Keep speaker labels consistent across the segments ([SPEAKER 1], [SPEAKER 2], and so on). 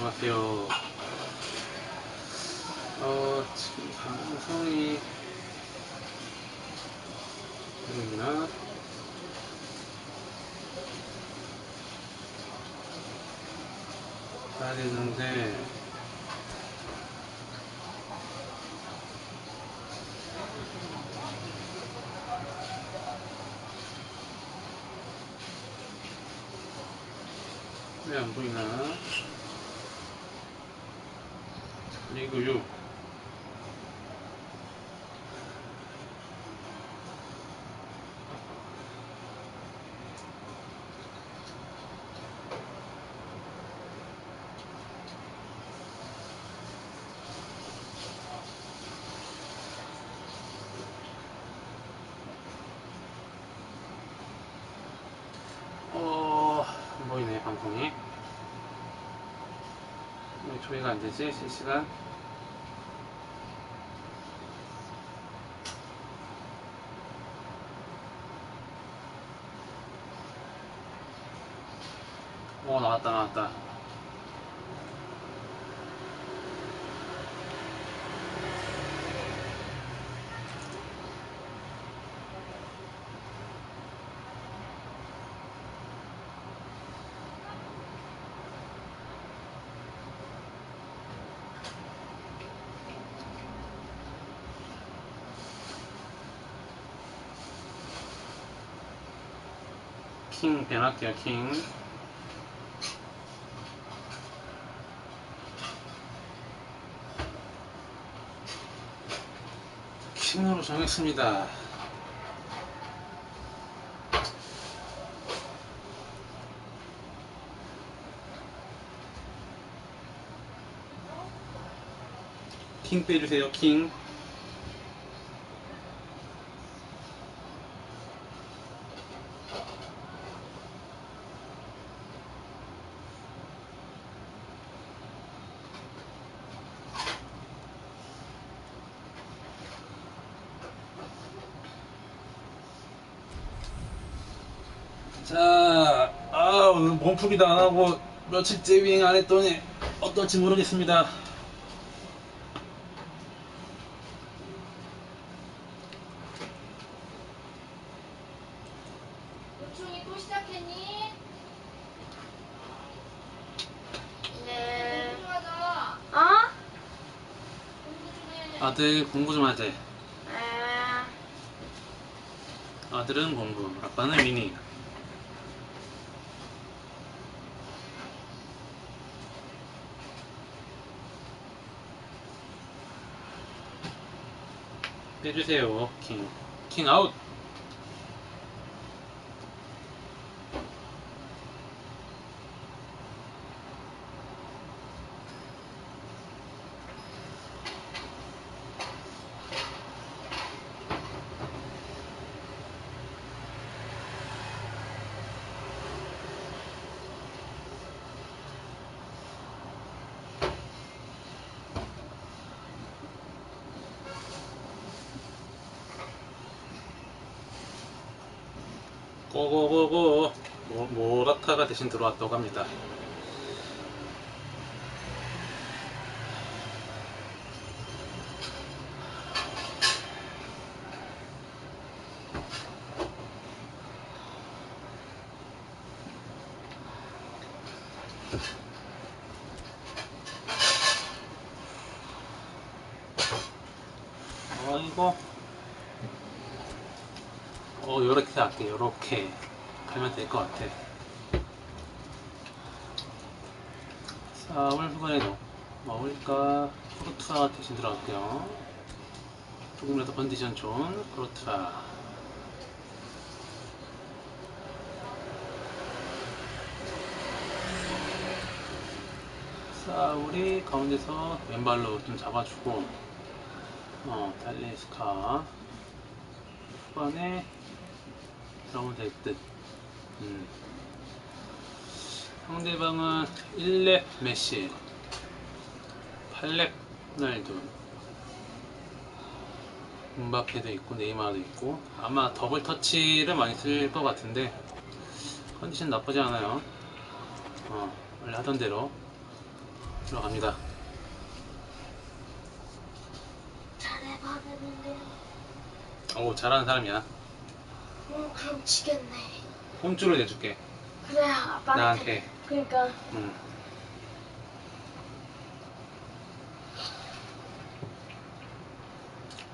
[SPEAKER 1] 안녕하세요. 지금 방송이 되나? 봐야 되는데 왜 안 보이나? 리그 6 안 보이네, 방송이. 왜 조회가 안 되지? 실시간? 나왔다. 킹 변할게요. 킹으로 정했습니다. 킹 빼주세요. 킹. 자, 오늘 몸풀기도 안 하고 며칠째 유행 안 했더니 어떨지 모르겠습니다.
[SPEAKER 2] 요충이 또 시작했니? 네. 공부 좀 하자. 어? 공부 좀 해.
[SPEAKER 1] 아들 공부 좀 하재. 아들은 공부, 아빠는 미니. 빼주세요. 킹 아웃. 고고고고. 모라타가 대신 들어왔다고 합니다. 이거 요렇게 할게. 요렇게 가면 될 것 같아. 싸움을 후반에 먹을까? 프로트라 대신 들어갈게요. 조금이라도 컨디션 좋은 프로트라. 싸울이 가운데서 왼발로 좀 잡아주고, 달리스카 후반에 들어오면 될 듯. 상대방은 1렙 메시, 8렙 호날두, 음바페도 있고 네이마르도 있고, 아마 더블 터치를 많이 쓸 것 같은데 컨디션 나쁘지 않아요. 원래 하던 대로. 들어갑니다.
[SPEAKER 2] 잘해봐 되는데.
[SPEAKER 1] 오, 잘하는 사람이야.
[SPEAKER 2] 그럼 지겠네.
[SPEAKER 1] 홈줄을 내줄게.
[SPEAKER 2] 그래 아빠한테.
[SPEAKER 1] 나한테.
[SPEAKER 2] 그러니까.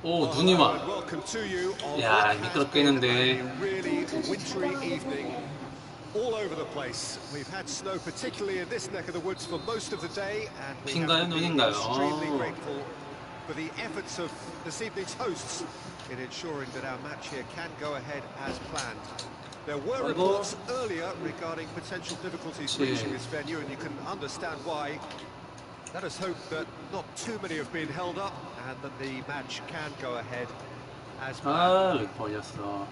[SPEAKER 1] 오, 눈이 와. 야, 미끄럽게 했는데.
[SPEAKER 3] All over the place. We've had snow, particularly in this neck of the woods, for most of the day, and we
[SPEAKER 1] 빈가요,
[SPEAKER 3] have to be
[SPEAKER 1] 눈인가요?
[SPEAKER 3] extremely grateful for the efforts of this evening's hosts in ensuring that our match here can go ahead as planned. There were reports earlier regarding potential difficulties reaching this venue, and you can understand why. Let us hope that not too many have been held up, and that the match can go ahead as planned.
[SPEAKER 1] 아, 벌렸어.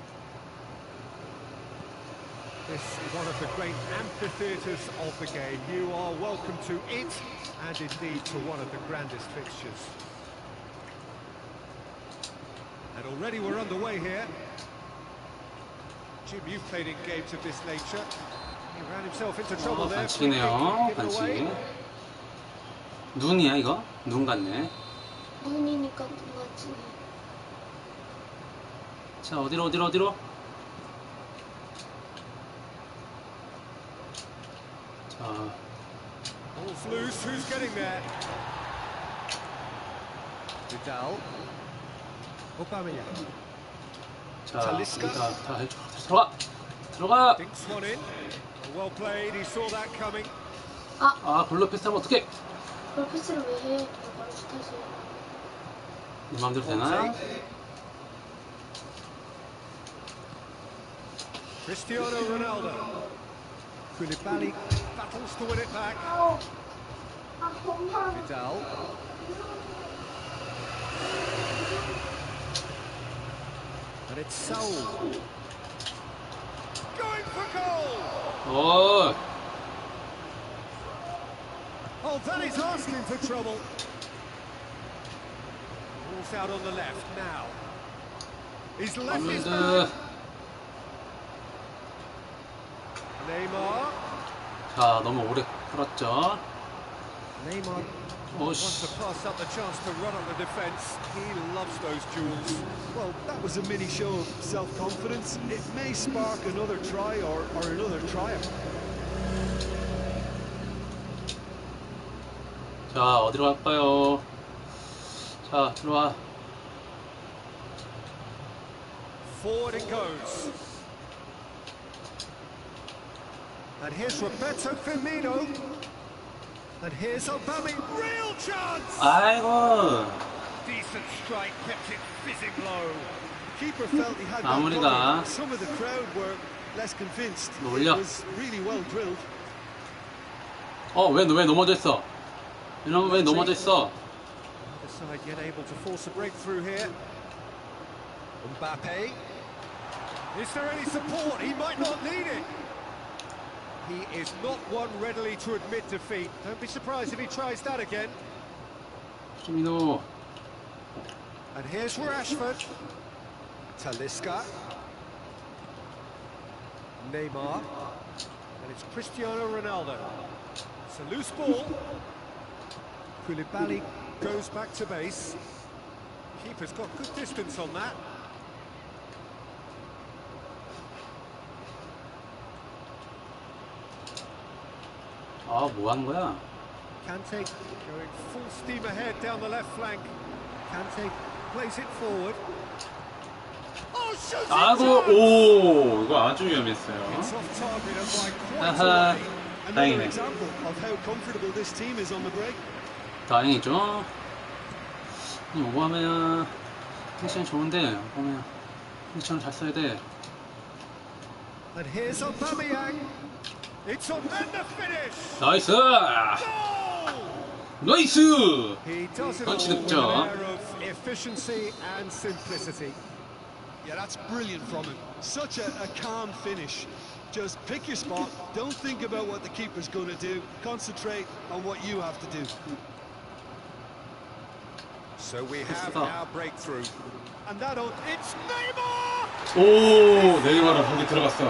[SPEAKER 3] This is one of the great amphitheatres of the game. You are welcome to it, and indeed to one of the grandest fixtures. And already we're underway here. Jim, you've played in games of this nature. He ran himself into trouble there.
[SPEAKER 1] 반칙이네요. 반칙. 눈이야 이거? 눈 같네.
[SPEAKER 2] 눈이니까 눈 같지.
[SPEAKER 1] 자, 어디로?
[SPEAKER 3] Ball's loose, who's getting there? Vidal. Aubameyang.
[SPEAKER 1] 자, 다 해줘. 들어가.
[SPEAKER 3] Dinks one in. Well played, he saw that coming.
[SPEAKER 1] 아, 골로 패스하면 어떡해?
[SPEAKER 2] 그걸 패스를 왜 해? 바로 슛하지.
[SPEAKER 1] 네 맘대로 되나?
[SPEAKER 3] Cristiano Ronaldo. Koulibaly battles to win it back.
[SPEAKER 2] 엄마.
[SPEAKER 3] Vidal. And it's Saul. Going for goal!
[SPEAKER 1] 오,
[SPEAKER 3] Oh, that is asking for trouble. Ball's out on the left now. He's left his man. Neymar.
[SPEAKER 1] 자, 너무 오래 풀었죠.
[SPEAKER 3] Neymar wants to pass up the chance to run on the defence. He loves those duels.
[SPEAKER 4] Well, that was a mini show of self-confidence. It may spark another try or another triumph.
[SPEAKER 1] 자, 어디로 갈까요? 자, 들어와.
[SPEAKER 3] Forward it goes. And here's Roberto Firmino. And here's Aubameyang. Real chance!
[SPEAKER 1] 아이고.
[SPEAKER 3] Decent strike, kept it fizzing low.
[SPEAKER 4] Keeper felt he had that
[SPEAKER 1] 마무리가.
[SPEAKER 4] covered. Some of the crowd were less convinced.
[SPEAKER 1] 올려.
[SPEAKER 4] It was really well drilled.
[SPEAKER 1] 왜 넘어져 있어? 이러면 왜 넘어져 있어?
[SPEAKER 3] Other side yet able to force a breakthrough here. Mbappe. Is there any support? He might not need it. He is not one readily to admit defeat. Don't be surprised if he tries that again.
[SPEAKER 1] 수민호.
[SPEAKER 3] And here's Rashford. Talisca. Neymar. And it's Cristiano Ronaldo. It's a loose ball. Koulibaly goes back to base. Keeper's got good distance on that.
[SPEAKER 1] 뭐 하는 거야?
[SPEAKER 3] Kante going full steam ahead down the left flank. Kante plays it forward. Oh, shoots
[SPEAKER 1] 아이고, 오, 이거 아주 위험했어요.
[SPEAKER 3] It's off target and by quite a
[SPEAKER 1] 아하,
[SPEAKER 3] way.
[SPEAKER 4] Another
[SPEAKER 1] 다행이네.
[SPEAKER 4] example of how comfortable this team is on the break.
[SPEAKER 1] 다행이죠. 오바메야 텐션이 좋은데, 오바메야 텐션을 잘 써야 돼.
[SPEAKER 3] And here's Aubameyang. It's on and the finish.
[SPEAKER 1] 나이스!
[SPEAKER 3] Goal!
[SPEAKER 1] 나이스!
[SPEAKER 3] He does it all
[SPEAKER 1] 펀치
[SPEAKER 3] with an
[SPEAKER 1] 득점.
[SPEAKER 3] air of efficiency and simplicity.
[SPEAKER 4] Yeah, that's brilliant from him. Such a calm finish. Just pick your spot. Don't think about what the keeper's going to do. Concentrate on what you have to do.
[SPEAKER 3] So we have our breakthrough. And that on, it's Neymar!
[SPEAKER 1] 오, 네이마르 거기 들어갔어.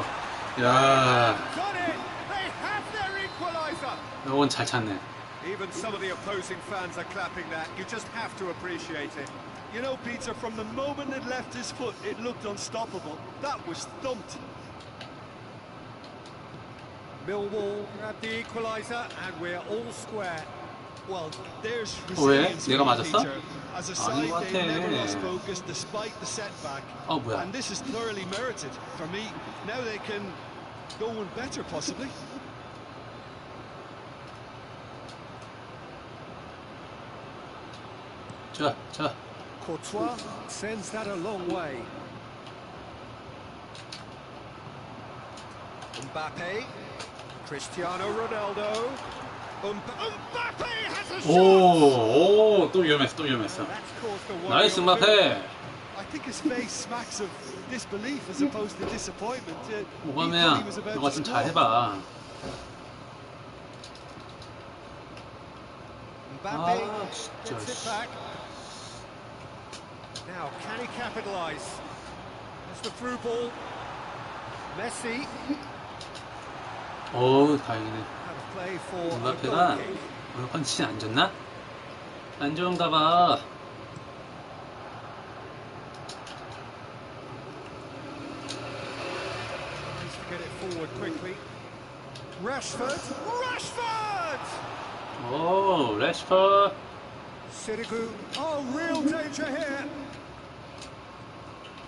[SPEAKER 1] 야,
[SPEAKER 3] Got it! They have their equalizer!
[SPEAKER 1] 이건 잘 찼네.
[SPEAKER 3] Even some of the opposing fans are clapping that. You just have to appreciate it.
[SPEAKER 4] You know, Peter, from the moment it left his foot, it looked unstoppable. That was thumped.
[SPEAKER 3] Millwall at the equaliser, and we're all square.
[SPEAKER 4] Well, there's
[SPEAKER 1] 왜?
[SPEAKER 4] resilience,
[SPEAKER 1] 내가 맞았어?
[SPEAKER 4] Peter. As a
[SPEAKER 1] 아닌
[SPEAKER 4] side,
[SPEAKER 1] 것
[SPEAKER 4] they never
[SPEAKER 1] 같아.
[SPEAKER 4] lost focus despite the setback.
[SPEAKER 1] 뭐야?
[SPEAKER 4] And this is thoroughly merited. For me, now they can go one better, possibly.
[SPEAKER 1] 자.
[SPEAKER 3] Courtois sends that a long way. Mbappe, Cristiano Ronaldo. Mbappe has a shot.
[SPEAKER 1] 또 위험했어.
[SPEAKER 3] That's caused the worry
[SPEAKER 1] 나이스
[SPEAKER 3] of
[SPEAKER 1] 마페.
[SPEAKER 4] I think his face smacks of disbelief as opposed to disappointment. He thought
[SPEAKER 1] 오바메야,
[SPEAKER 4] he was about
[SPEAKER 1] 너가
[SPEAKER 4] to
[SPEAKER 1] 좀
[SPEAKER 4] score.
[SPEAKER 1] 잘해봐.
[SPEAKER 3] Mbappe
[SPEAKER 1] 진짜.
[SPEAKER 3] gets it back. Now, can he capitalise? It's the through ball. Messi.
[SPEAKER 1] 다행이네.
[SPEAKER 3] Have a play for a goal
[SPEAKER 1] 음바페가
[SPEAKER 3] kick.
[SPEAKER 1] 오늘 컨디션이 안 좋나? 안 좋은가 봐.
[SPEAKER 3] Needs to get it forward quickly. Rashford.
[SPEAKER 1] 래시퍼드.
[SPEAKER 3] Sirigu. Oh, real danger here.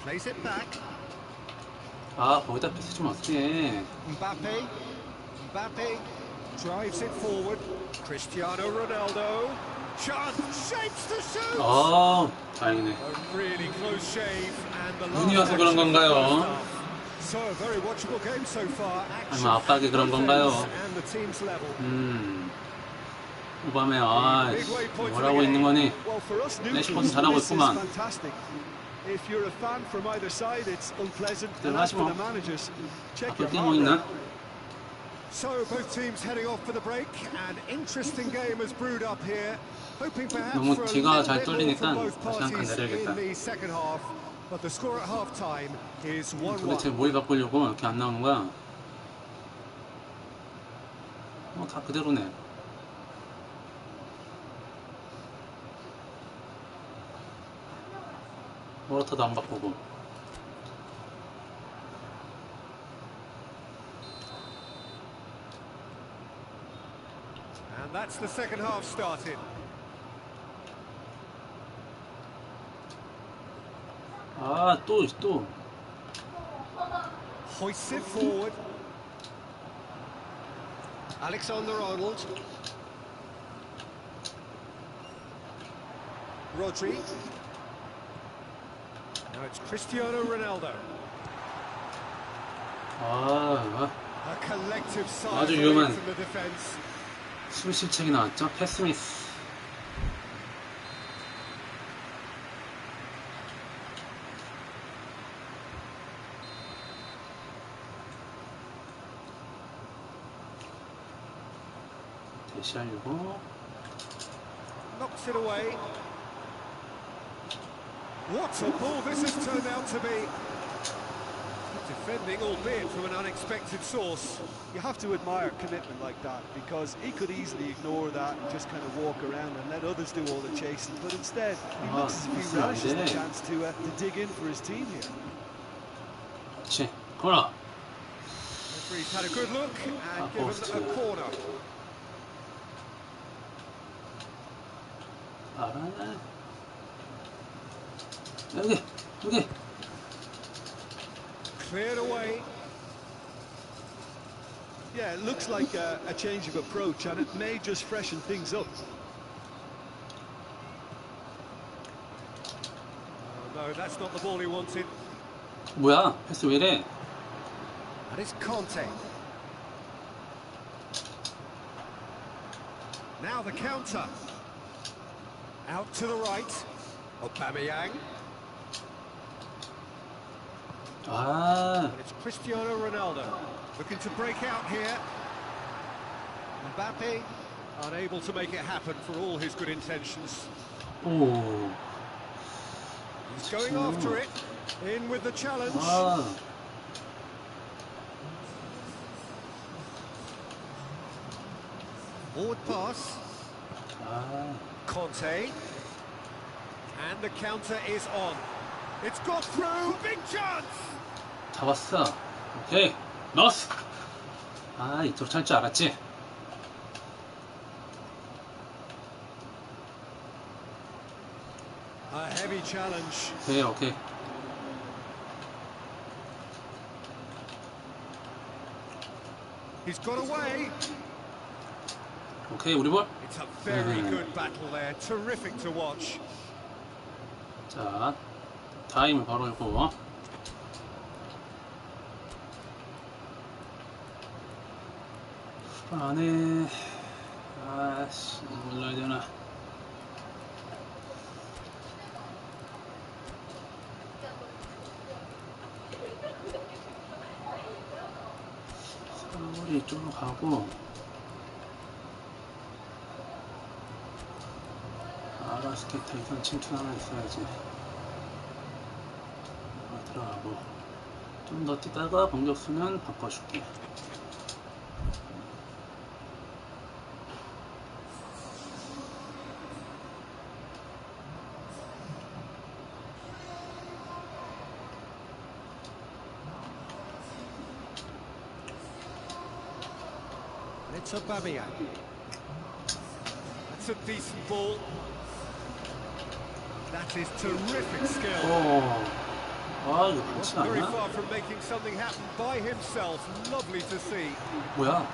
[SPEAKER 3] Plays it back.
[SPEAKER 1] 거기다 패스 좀 어떻게?
[SPEAKER 3] Mbappe drives it forward. Cristiano Ronaldo. Chance, shapes to shoot.
[SPEAKER 1] 다행이네.
[SPEAKER 3] A really close shave, and the
[SPEAKER 1] 눈이 와서 그런 건가요?
[SPEAKER 3] So a very watchable game so far.
[SPEAKER 1] 아마 압박이 그런 건가요?
[SPEAKER 3] And the team's level.
[SPEAKER 1] 오바메, 뭐라고 있는 거니?
[SPEAKER 4] Well, for us
[SPEAKER 1] 래시퍼드
[SPEAKER 4] neutrals,
[SPEAKER 1] 잘하고
[SPEAKER 4] this is
[SPEAKER 1] 있구만.
[SPEAKER 4] fantastic. If you're a fan from either side, it's unpleasant. And
[SPEAKER 1] 하지
[SPEAKER 4] as for
[SPEAKER 1] 뭐.
[SPEAKER 4] the managers, check
[SPEAKER 1] 앞에
[SPEAKER 4] your
[SPEAKER 1] 뛰고
[SPEAKER 4] heart
[SPEAKER 1] 있나?
[SPEAKER 4] rate.
[SPEAKER 3] So both teams heading off for the break. An interesting game has brewed up here. Hoping perhaps
[SPEAKER 1] 너무
[SPEAKER 3] for a
[SPEAKER 1] 뒤가
[SPEAKER 3] little
[SPEAKER 1] 잘
[SPEAKER 3] bit more
[SPEAKER 1] 뚫리니까
[SPEAKER 3] from both
[SPEAKER 1] 다시 한 칸
[SPEAKER 3] parties
[SPEAKER 1] 내려야겠다.
[SPEAKER 3] in the second half. But the score at half time is 1-1.
[SPEAKER 1] 도대체 뭘 바꾸려고 이렇게 안 나오는 거야? 다 그대로네. 모라타도 안 바꾸고.
[SPEAKER 3] And that's the second half started.
[SPEAKER 1] 또.
[SPEAKER 3] Hoists it forward. Alexander-Arnold. Rodri. Now it's Cristiano Ronaldo. A collective sigh
[SPEAKER 1] 아주
[SPEAKER 3] from
[SPEAKER 1] 위험한
[SPEAKER 3] the defence.
[SPEAKER 1] 수비실책이 나왔죠? 패스미스. 대시하려고.
[SPEAKER 3] Knocks it away. What a ball this has turned out to be. Defending, albeit from an unexpected source.
[SPEAKER 4] You have to admire commitment like that, because he could easily ignore that and just kind of walk around and let others do all the chasing. But instead, he looks as if he
[SPEAKER 1] 있으면 안
[SPEAKER 4] relishes the
[SPEAKER 1] 돼.
[SPEAKER 4] chance to dig in for his team here.
[SPEAKER 1] 그렇지. 코너.
[SPEAKER 3] Referee's had a good look and given a corner.
[SPEAKER 1] 여기.
[SPEAKER 3] Cleared away.
[SPEAKER 4] Yeah, it looks like a change of approach, and it may just freshen things up.
[SPEAKER 3] Oh, no, that's not the ball he wanted.
[SPEAKER 1] 뭐야? 패스 왜 이래?
[SPEAKER 3] And it's Conte. Now the counter. Out to the right. Aubameyang. And it's Cristiano Ronaldo. Looking to break out here. Mbappe unable to make it happen for all his good intentions. He's going after it. In with the challenge. Forward pass. Kante. And the counter is on. It's got through. Big chance.
[SPEAKER 1] 잡았어. 오케이. 넣었어. 아, 이쪽으로 찰 줄 알았지?
[SPEAKER 4] A heavy challenge.
[SPEAKER 1] 오케이, 오케이.
[SPEAKER 3] He's got away.
[SPEAKER 1] 오케이, 우리 볼.
[SPEAKER 3] It's a very good battle there. Terrific to watch.
[SPEAKER 1] 자, 타임을 바로 읽고. 안에, 아씨, 몰라야 되나. 서울이 이쪽으로 가고, 아라스케타 이선 침투 하나 있어야지. 들어가고, 좀 더 뛰다가 공격수는 바꿔줄게.
[SPEAKER 3] It's Aubameyang. That's a decent ball. That is terrific skill.
[SPEAKER 1] 아, 이거 반칙
[SPEAKER 3] Very
[SPEAKER 1] 아니야?
[SPEAKER 3] far from making something happen by himself. Lovely to see.
[SPEAKER 1] 뭐야?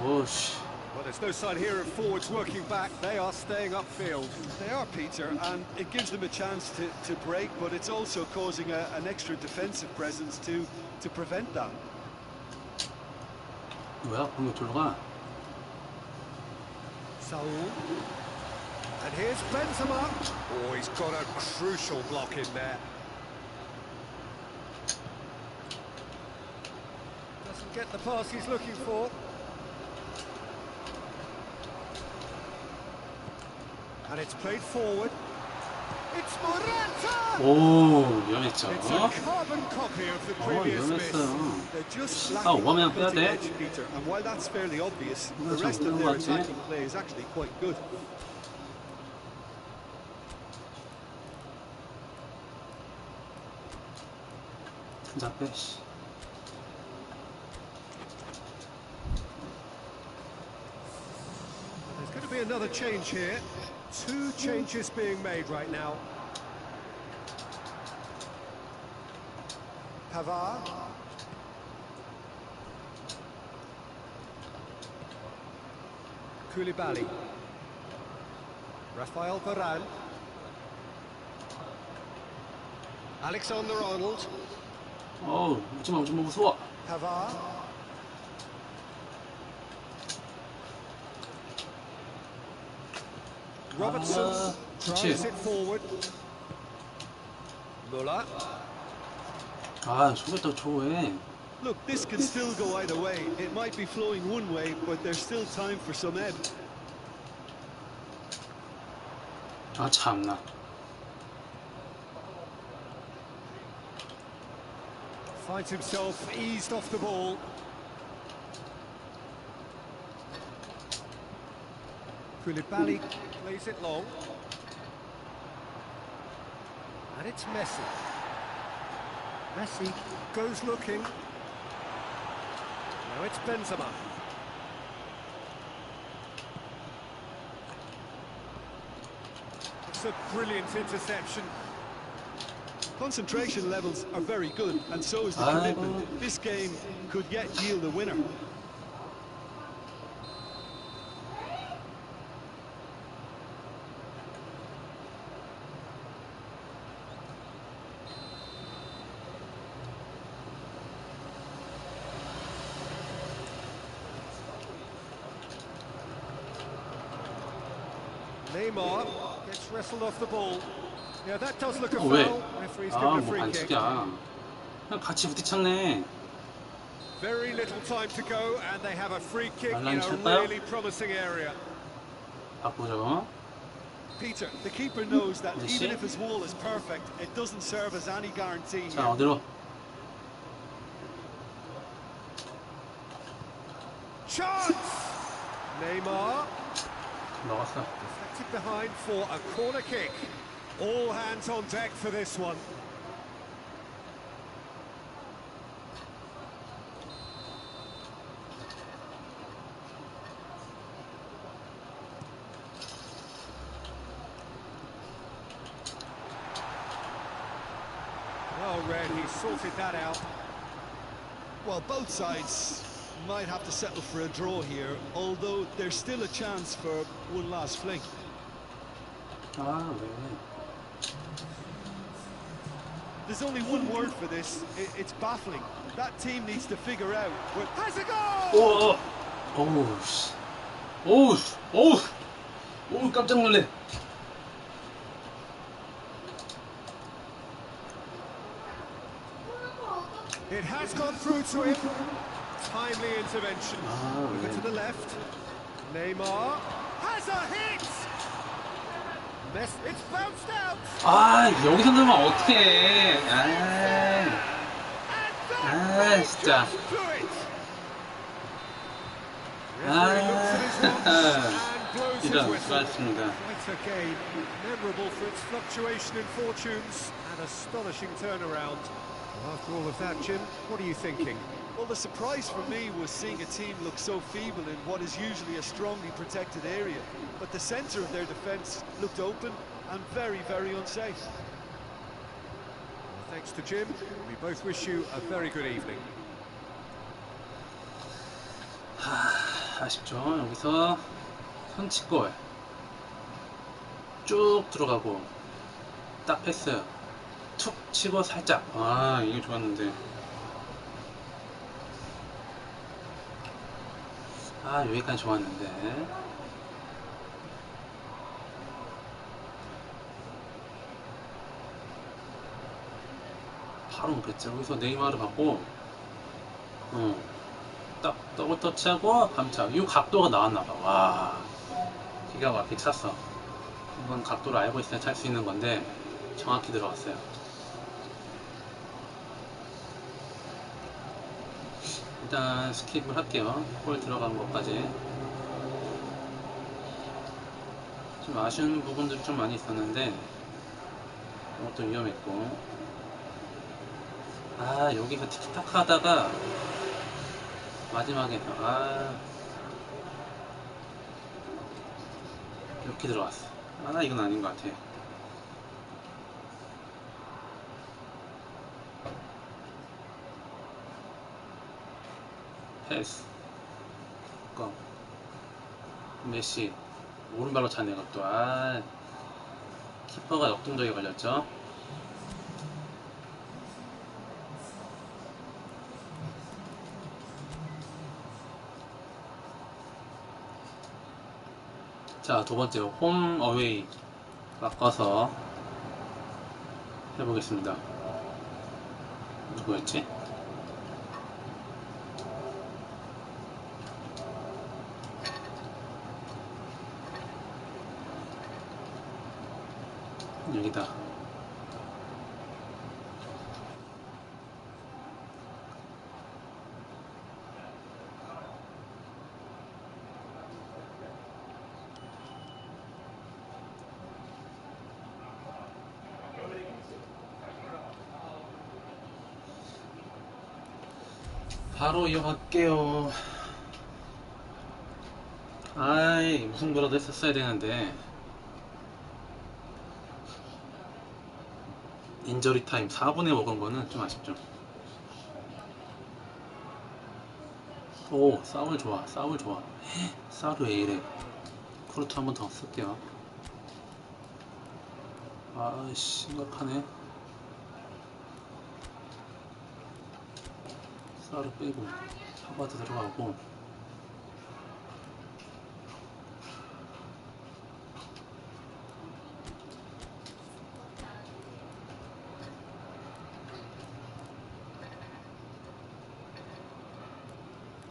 [SPEAKER 1] 오씨.
[SPEAKER 3] Well, there's no sign here of forwards working back. They are staying upfield.
[SPEAKER 4] They are, Peter, and it gives them a chance to break, but it's also causing an extra defensive presence to prevent that.
[SPEAKER 1] 뭐야? 공격 졸로 가?
[SPEAKER 3] Saul. And here's Benzema. Oh, he's got a crucial block in there. Doesn't get the pass he's looking for. And it's played forward. It's Morata!
[SPEAKER 1] 오, 위험했죠.
[SPEAKER 3] It's a carbon copy of the previous miss.
[SPEAKER 1] 위험했어요.
[SPEAKER 4] They're just
[SPEAKER 1] 아,
[SPEAKER 4] lacking
[SPEAKER 1] 오바메양
[SPEAKER 4] that
[SPEAKER 1] 빼야
[SPEAKER 4] cutting
[SPEAKER 1] 돼.
[SPEAKER 4] edge, Peter, and while that's fairly obvious, the
[SPEAKER 1] 오바메양
[SPEAKER 4] rest
[SPEAKER 1] 좀
[SPEAKER 4] of
[SPEAKER 1] 빼는
[SPEAKER 4] their
[SPEAKER 1] 것 같지?
[SPEAKER 4] attacking play is actually quite good.
[SPEAKER 1] 진짜 빼, 씨.
[SPEAKER 3] There's going to be another change here. Two changes being made right now. Pavard. Koulibaly. Rafael Varane. Alexander-Arnold.
[SPEAKER 1] 어우, 오지마, 오지마, 무서워.
[SPEAKER 3] Pavard. Robertson drives it forward. Muller.
[SPEAKER 1] 아, 저것도 좋아해.
[SPEAKER 4] Look, this can still go either way. It might be flowing one way, but there's still time for some ebb.
[SPEAKER 1] 아, 참나.
[SPEAKER 3] Finds himself eased off the ball. Koulibaly plays it long. And it's Messi. Messi goes looking. Now it's Benzema. It's a brilliant interception.
[SPEAKER 4] Concentration levels are very good, and so is the
[SPEAKER 1] 아이고.
[SPEAKER 4] commitment. This game could yet yield a winner.
[SPEAKER 3] Neymar gets wrestled off the ball. Yeah, that does look a
[SPEAKER 1] 왜?
[SPEAKER 3] foul. Referee's
[SPEAKER 1] 아,
[SPEAKER 3] given a
[SPEAKER 1] 뭐
[SPEAKER 3] free kick.
[SPEAKER 1] 반칙이야. 그냥 같이 부딪혔네.
[SPEAKER 3] Very little time to go, and they have a free kick in
[SPEAKER 1] 말랑이
[SPEAKER 3] a
[SPEAKER 1] 쳤나요?
[SPEAKER 3] really promising area.
[SPEAKER 1] 바꾸죠.
[SPEAKER 4] Peter, the keeper knows that
[SPEAKER 1] Messi.
[SPEAKER 4] even if his wall is perfect, it doesn't serve as any guarantee.
[SPEAKER 1] 자, 어디로?
[SPEAKER 3] chance. Neymar
[SPEAKER 1] 나갔어.
[SPEAKER 3] deflected behind for a corner kick. All hands on deck for this one. Well read, he sorted that out.
[SPEAKER 4] Well, both sides might have to settle for a draw here, although there's still a chance for one last fling.
[SPEAKER 1] 아, 왜?
[SPEAKER 4] There's only one word for this. It's baffling. That team needs to figure out where...
[SPEAKER 3] Has a goal!
[SPEAKER 1] 오, 어우, 씨. 어우, 어우, 어우, 깜짝 놀래.
[SPEAKER 3] It has gone through to him. Timely intervention. Over to the left. Neymar has a hit. It's bounced out.
[SPEAKER 1] 아, 여기서 넣으면 어떡해. 아,
[SPEAKER 3] And
[SPEAKER 1] 진짜.
[SPEAKER 3] just blew it.
[SPEAKER 1] 아,
[SPEAKER 3] Referee looks at his watch and blows his
[SPEAKER 1] 이런,
[SPEAKER 3] whistle.
[SPEAKER 1] 맞습니다.
[SPEAKER 3] Quite a game, memorable for its fluctuation in fortunes and astonishing turnaround. After all of that, Jim, what are you thinking?
[SPEAKER 4] Well, the surprise for me was seeing a team look so feeble in what is usually a strongly protected area. But the centre of their defence looked open and very, very unsafe.
[SPEAKER 3] Well, thanks to Jim, we both wish you a very good evening.
[SPEAKER 1] 아쉽죠. 여기서 선취골 쭉 들어가고 딱 패스 툭 치고 살짝. 아, 이게 좋았는데. 아, 여기까지 좋았는데. 바로 그랬죠. 여기서 네이마르 받고 딱 더블 터치하고 감착. 이 각도가 나왔나봐. 와, 기가 막히게 찼어. 이건 각도를 알고 있어야 찰 수 있는 건데 정확히 들어갔어요. 일단 스킵을 할게요. 골 들어간 것까지. 좀 아쉬운 부분들이 좀 많이 있었는데 이것도 위험했고. 아, 여기서 티키타카 하다가 마지막에 이렇게 들어왔어. 아, 이건 아닌 것 같아. 패스. 메시 오른발로 차네 것도. 아, 키퍼가 역동적에 걸렸죠. 자, 두 번째 홈 어웨이 바꿔서 해보겠습니다. 누구였지? 여기다. 바로 이어갈게요. 아이, 무승부라도 했었어야 되는데. 인저리 타임 4분에 먹은 거는 좀 아쉽죠. 오, 싸울 좋아, 싸울 좋아. 싸울 왜 이래. 쿠르트 한 번 더 쓸게요. 아, 심각하네. 싸울 빼고 파바드 들어가고.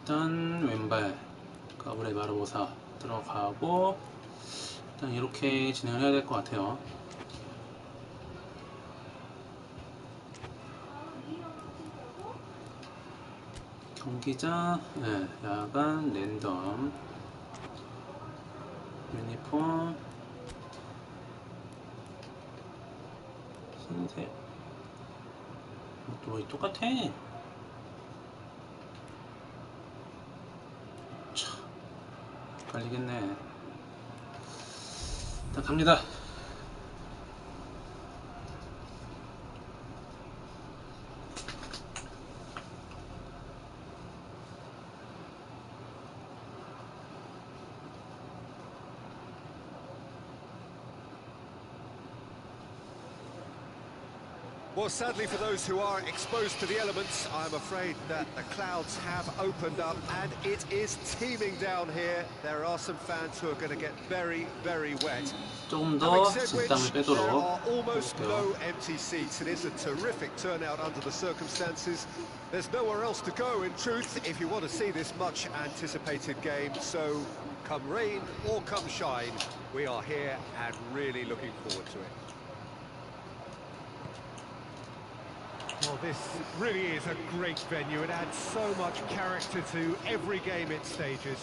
[SPEAKER 1] 일단 왼발 가브레 바르보사 들어가고, 일단 이렇게 진행을 해야 될 것 같아요. 경기장, 네, 야간 랜덤 유니폼 흰색. 또 똑같아. 참 걸리겠네. 자, 갑니다.
[SPEAKER 3] Well, sadly for those who are exposed to the elements, I'm afraid that the clouds have opened up and it is teeming down here. There are some fans who are going to get very, very wet.
[SPEAKER 1] 조금
[SPEAKER 3] Having
[SPEAKER 1] 더
[SPEAKER 3] said which,
[SPEAKER 1] 진땀을
[SPEAKER 3] there
[SPEAKER 1] 빼도록
[SPEAKER 3] are almost
[SPEAKER 1] 해볼게요.
[SPEAKER 3] no empty seats. It is a terrific turnout under the circumstances. There's nowhere else to go, in truth, if you want to see this much anticipated game. So, come rain or come shine, we are here and really looking forward to it. Well, this really is a great venue. It adds so much character to every game it stages.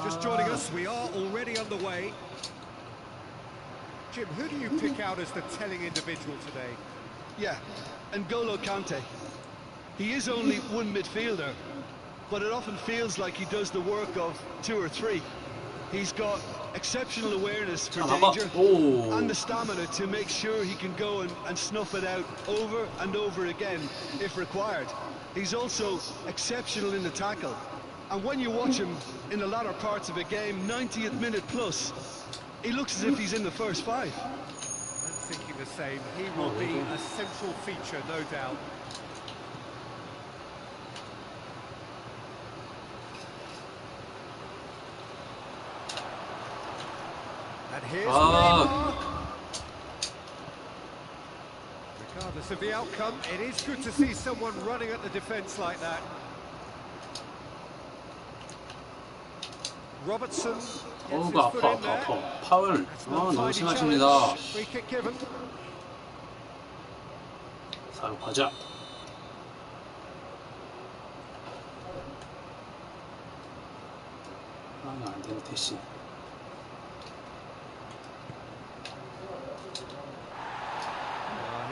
[SPEAKER 3] Just joining us, we are already underway. Jim, who do you pick out as the telling individual today?
[SPEAKER 4] Yeah, N'Golo Kante. He is only one midfielder, but it often feels like he does the work of two or three. He's got exceptional awareness for danger and the stamina to make sure he can go and snuff it out over and over again if required. He's also exceptional in the tackle, and when you watch him in the latter parts of a game, 90th minute plus, he looks as if he's in the first five.
[SPEAKER 3] I'm thinking the same. He will be a central feature, no doubt. And here's Neymar. Regardless of the outcome, it is good to see someone running at the defence like that. Robertson gets his
[SPEAKER 1] 어우가
[SPEAKER 3] foot
[SPEAKER 1] 아파
[SPEAKER 3] in there.
[SPEAKER 1] 아파 파울.
[SPEAKER 3] That's
[SPEAKER 1] 아
[SPEAKER 3] an
[SPEAKER 1] 너무
[SPEAKER 3] untidy
[SPEAKER 1] 심하십니다.
[SPEAKER 3] challenge. Free kick given.
[SPEAKER 1] 사로 가자. 아 안 되는 대신.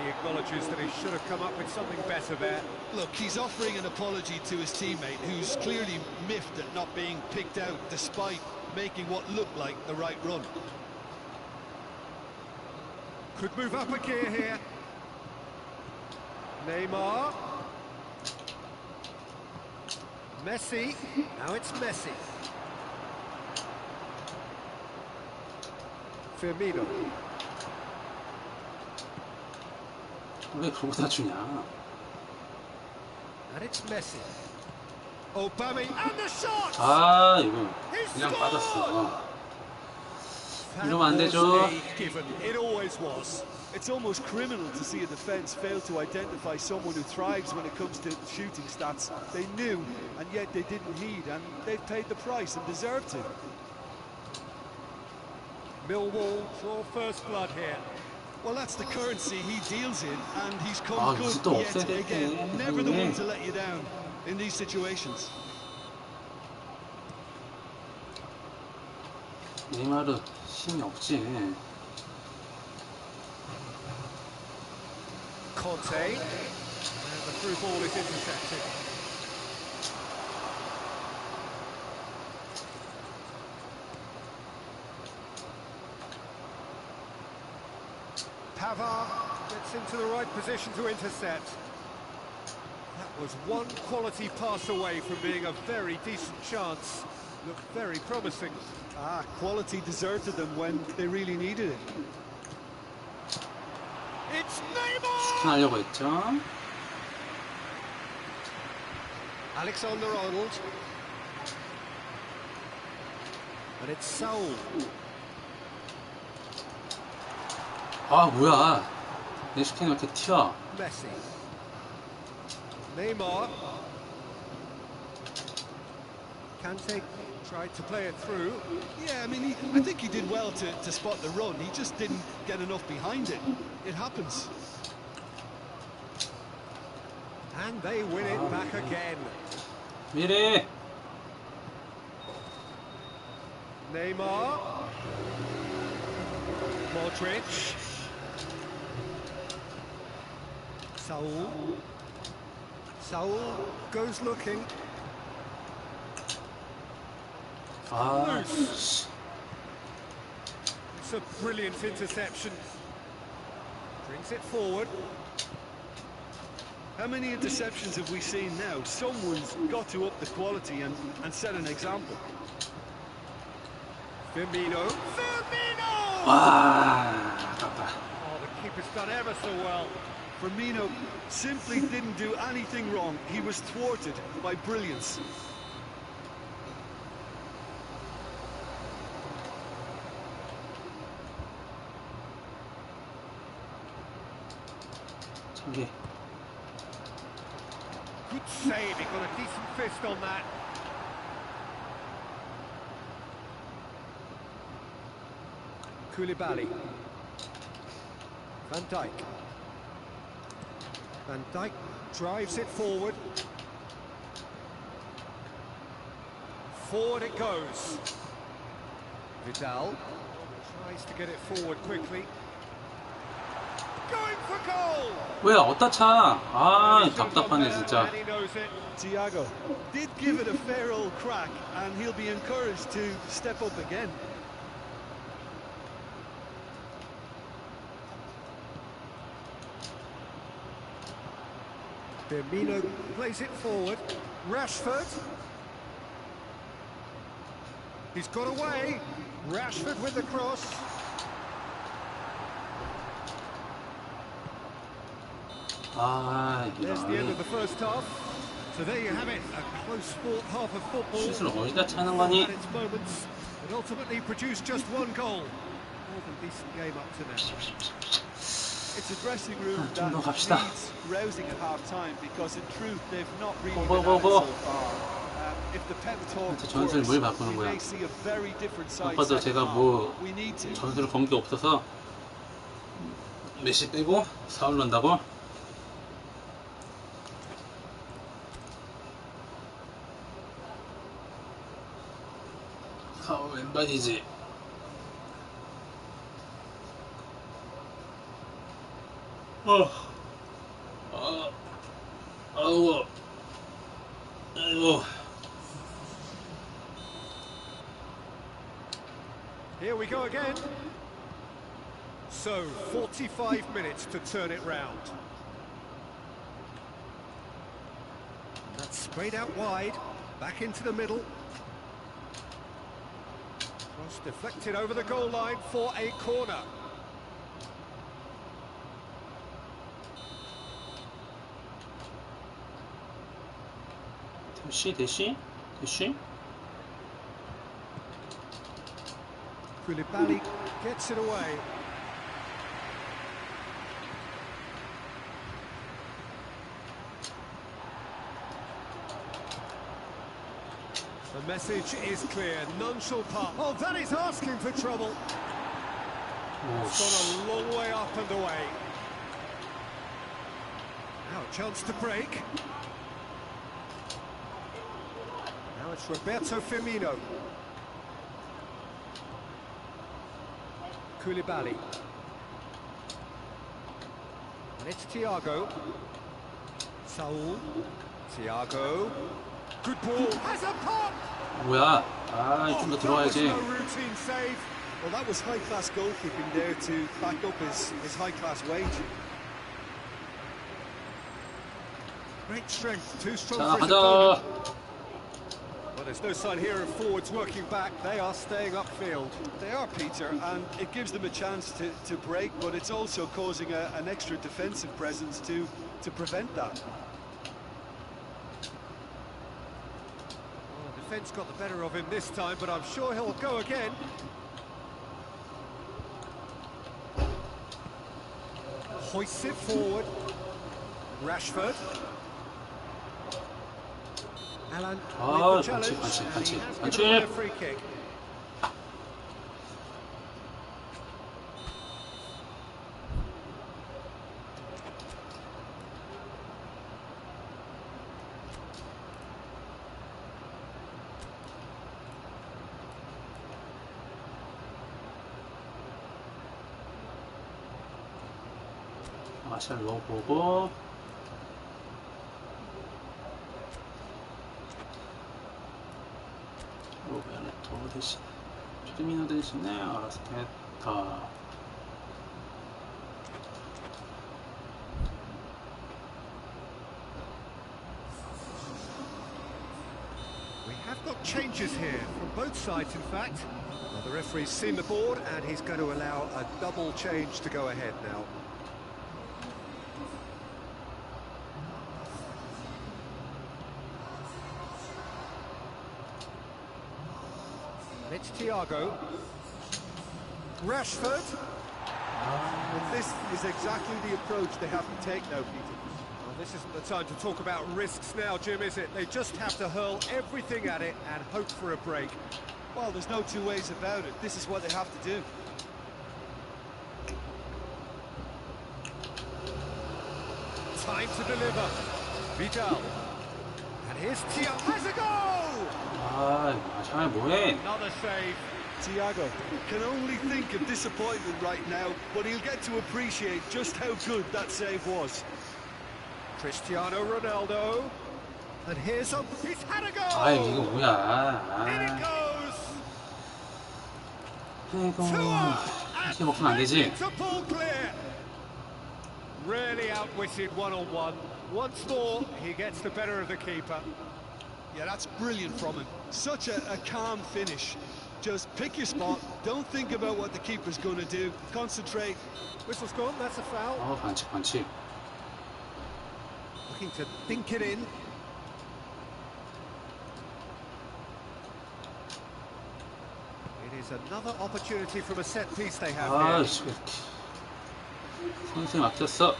[SPEAKER 3] He acknowledges that he should have come up with something better there.
[SPEAKER 4] Look, he's offering an apology to his teammate, who's clearly miffed at not being picked out despite making what looked like the right run.
[SPEAKER 3] Could move up a gear here. Neymar. Messi. Now it's Messi. Firmino.
[SPEAKER 1] 왜 그거다 주냐?
[SPEAKER 3] And it's Messi. Aubameyang and the shot.
[SPEAKER 1] 아 이거 그냥 빠졌어. 이러면 안 되죠.
[SPEAKER 3] It always was.
[SPEAKER 4] It's almost criminal to see a defence fail to identify someone who thrives when it comes to shooting stats. They knew, and yet they didn't heed, and they've paid the price and deserve to.
[SPEAKER 3] Millwall saw first blood here.
[SPEAKER 4] Well, that's the currency he deals in, and he's come
[SPEAKER 1] 아,
[SPEAKER 4] good
[SPEAKER 1] 이제 또
[SPEAKER 4] yet
[SPEAKER 1] 없애야 될
[SPEAKER 4] again.
[SPEAKER 1] 때.
[SPEAKER 4] Never the one to let you down in these situations.
[SPEAKER 1] 네이마르 힘이 없지.
[SPEAKER 3] Conte. And the through ball is intercepted. Pavard gets into the right position to intercept. That was one quality pass away from being a very decent chance. Looked very promising.
[SPEAKER 4] Ah, quality deserted them when they really needed it.
[SPEAKER 3] It's Neymar!
[SPEAKER 1] 스캔하려고 했죠.
[SPEAKER 3] Alexander-Arnold. And it's Saul.
[SPEAKER 1] 아 뭐야? 내 스캔이 왜 이렇게 튀어?
[SPEAKER 3] Messi. Neymar. Kante tried to play it through.
[SPEAKER 4] Yeah, I mean, I think he did well to spot the run. He just didn't get enough behind it. It happens.
[SPEAKER 3] And they win it back again.
[SPEAKER 1] 미래.
[SPEAKER 3] Neymar. Modric. Saul. Saul goes looking.
[SPEAKER 1] 아,
[SPEAKER 3] It's a brilliant interception. Brings it forward.
[SPEAKER 4] How many interceptions have we seen now? Someone's got to up the quality and set an example.
[SPEAKER 3] Firmino. Firmino!
[SPEAKER 1] 와, 아깝다.
[SPEAKER 3] Oh, the keeper's done ever so well.
[SPEAKER 4] Firmino simply didn't do anything wrong. He was thwarted by brilliance.
[SPEAKER 1] 저기.
[SPEAKER 3] Good save, he got a decent fist on that. Koulibaly. Van Dijk. Van Dijk drives it forward. Forward it goes. Vidal tries to get it forward quickly. Going for goal!
[SPEAKER 1] 뭐야, 어디다 차? 아, 답답하네, 진짜.
[SPEAKER 3] And he knows it.
[SPEAKER 4] Thiago did give it a fair old crack, and he'll be encouraged to step up again.
[SPEAKER 3] Firmino plays it forward. Rashford. He's got away. Rashford with the cross.
[SPEAKER 1] 아,
[SPEAKER 3] There's the end
[SPEAKER 1] 이런.
[SPEAKER 3] of the first half. So there you have it, a close fought half of football.
[SPEAKER 1] 슛을 어디다 차는 거니?
[SPEAKER 3] At its moments, but ultimately produced just one goal. More than decent game up to now.
[SPEAKER 4] It's a dressing room
[SPEAKER 1] 좀 더
[SPEAKER 4] that
[SPEAKER 1] 갑시다.
[SPEAKER 4] needs rousing at half-time because in truth they've not really
[SPEAKER 1] go,
[SPEAKER 4] been
[SPEAKER 1] go,
[SPEAKER 4] at it
[SPEAKER 1] go.
[SPEAKER 4] so far. If the pep talk
[SPEAKER 1] 진짜 전술을 뭘
[SPEAKER 4] works,
[SPEAKER 1] 바꾸는
[SPEAKER 4] we
[SPEAKER 1] 거야?
[SPEAKER 4] may see a very different side
[SPEAKER 1] 아빠도
[SPEAKER 4] second
[SPEAKER 1] 제가
[SPEAKER 4] half.
[SPEAKER 1] 뭐
[SPEAKER 4] We need to.
[SPEAKER 1] 전술을 건 게 없어서 메시 빼고 사울 넣는다고? 사울 왼발이지. 아이고, 아이고.
[SPEAKER 3] Here we go again. So, 45 minutes to turn it round. That's sprayed out wide, back into the middle. Cross deflected over the goal line for a corner.
[SPEAKER 1] 대시?
[SPEAKER 3] Koulibaly gets it away. The message is clear, none shall pass. Oh, that is asking for trouble.
[SPEAKER 1] 오,
[SPEAKER 3] It's
[SPEAKER 1] 씨.
[SPEAKER 3] gone a long way up and away. Now a chance to break. Now it's Roberto Firmino. Koulibaly. And it's Thiago. Saul. Thiago. Good ball. Has a pop!
[SPEAKER 1] 뭐야? 아, 좀 더
[SPEAKER 3] That was
[SPEAKER 1] 들어와야지.
[SPEAKER 3] no routine save.
[SPEAKER 4] Well, that was high-class goalkeeping there to back up his high-class wage.
[SPEAKER 3] Great strength, too strong
[SPEAKER 1] 자,
[SPEAKER 3] for his
[SPEAKER 1] 가자.
[SPEAKER 3] opponent. Well, there's no sign here of forwards working back. They are staying upfield.
[SPEAKER 4] They are, Peter, and it gives them a chance to break, but it's also causing an extra defensive presence to prevent that.
[SPEAKER 3] Well, the defence got the better of him this time, but I'm sure he'll go again. Hoists it forward. Rashford. Alan
[SPEAKER 1] 아,
[SPEAKER 3] with the challenge,
[SPEAKER 1] 반칙,
[SPEAKER 3] and he
[SPEAKER 1] 반칙,
[SPEAKER 3] has
[SPEAKER 1] 반칙.
[SPEAKER 3] given away a free kick.
[SPEAKER 1] 마샬로 보고 로베르토 대신 피르미노 대신에 아스케타.
[SPEAKER 3] We have got changes here from both sides, in fact. Well, the referee's seen the board and he's going to allow a double change to go ahead now. And it's Thiago. Rashford.
[SPEAKER 4] And this is exactly the approach they have to take now, Peter.
[SPEAKER 3] Well, this isn't the time to talk about risks now, Jim, is it? They just have to hurl everything at it and hope for a break.
[SPEAKER 4] Well, there's no two ways about it. This is what they have to do.
[SPEAKER 3] Time to deliver. Vidal. And here's Thiago. Has a goal!
[SPEAKER 1] 아, 마샬 뭐해?
[SPEAKER 3] Another save.
[SPEAKER 4] Thiago can only think of disappointment right now, but he'll get to appreciate just how good that save was.
[SPEAKER 3] Cristiano Ronaldo. And here's a... He's had a goal!
[SPEAKER 1] 아, 이거 뭐야?
[SPEAKER 3] In it
[SPEAKER 1] 아,
[SPEAKER 3] goes!
[SPEAKER 1] 이거 이렇게 먹으면 안 되지?
[SPEAKER 3] It's a ball clear! Really outwitted one-on-one. Once more, he gets the better of the keeper.
[SPEAKER 4] Yeah, that's brilliant from him. Such a calm finish. Just pick your spot, don't think about what the keeper's going to do, concentrate.
[SPEAKER 3] Whistle's gone, that's a foul.
[SPEAKER 1] 어, 반칙, 반칙.
[SPEAKER 3] Looking to think it in. It is another opportunity from a set piece they have
[SPEAKER 1] 아,
[SPEAKER 3] here.
[SPEAKER 1] 씨, 선수에 맡겼어.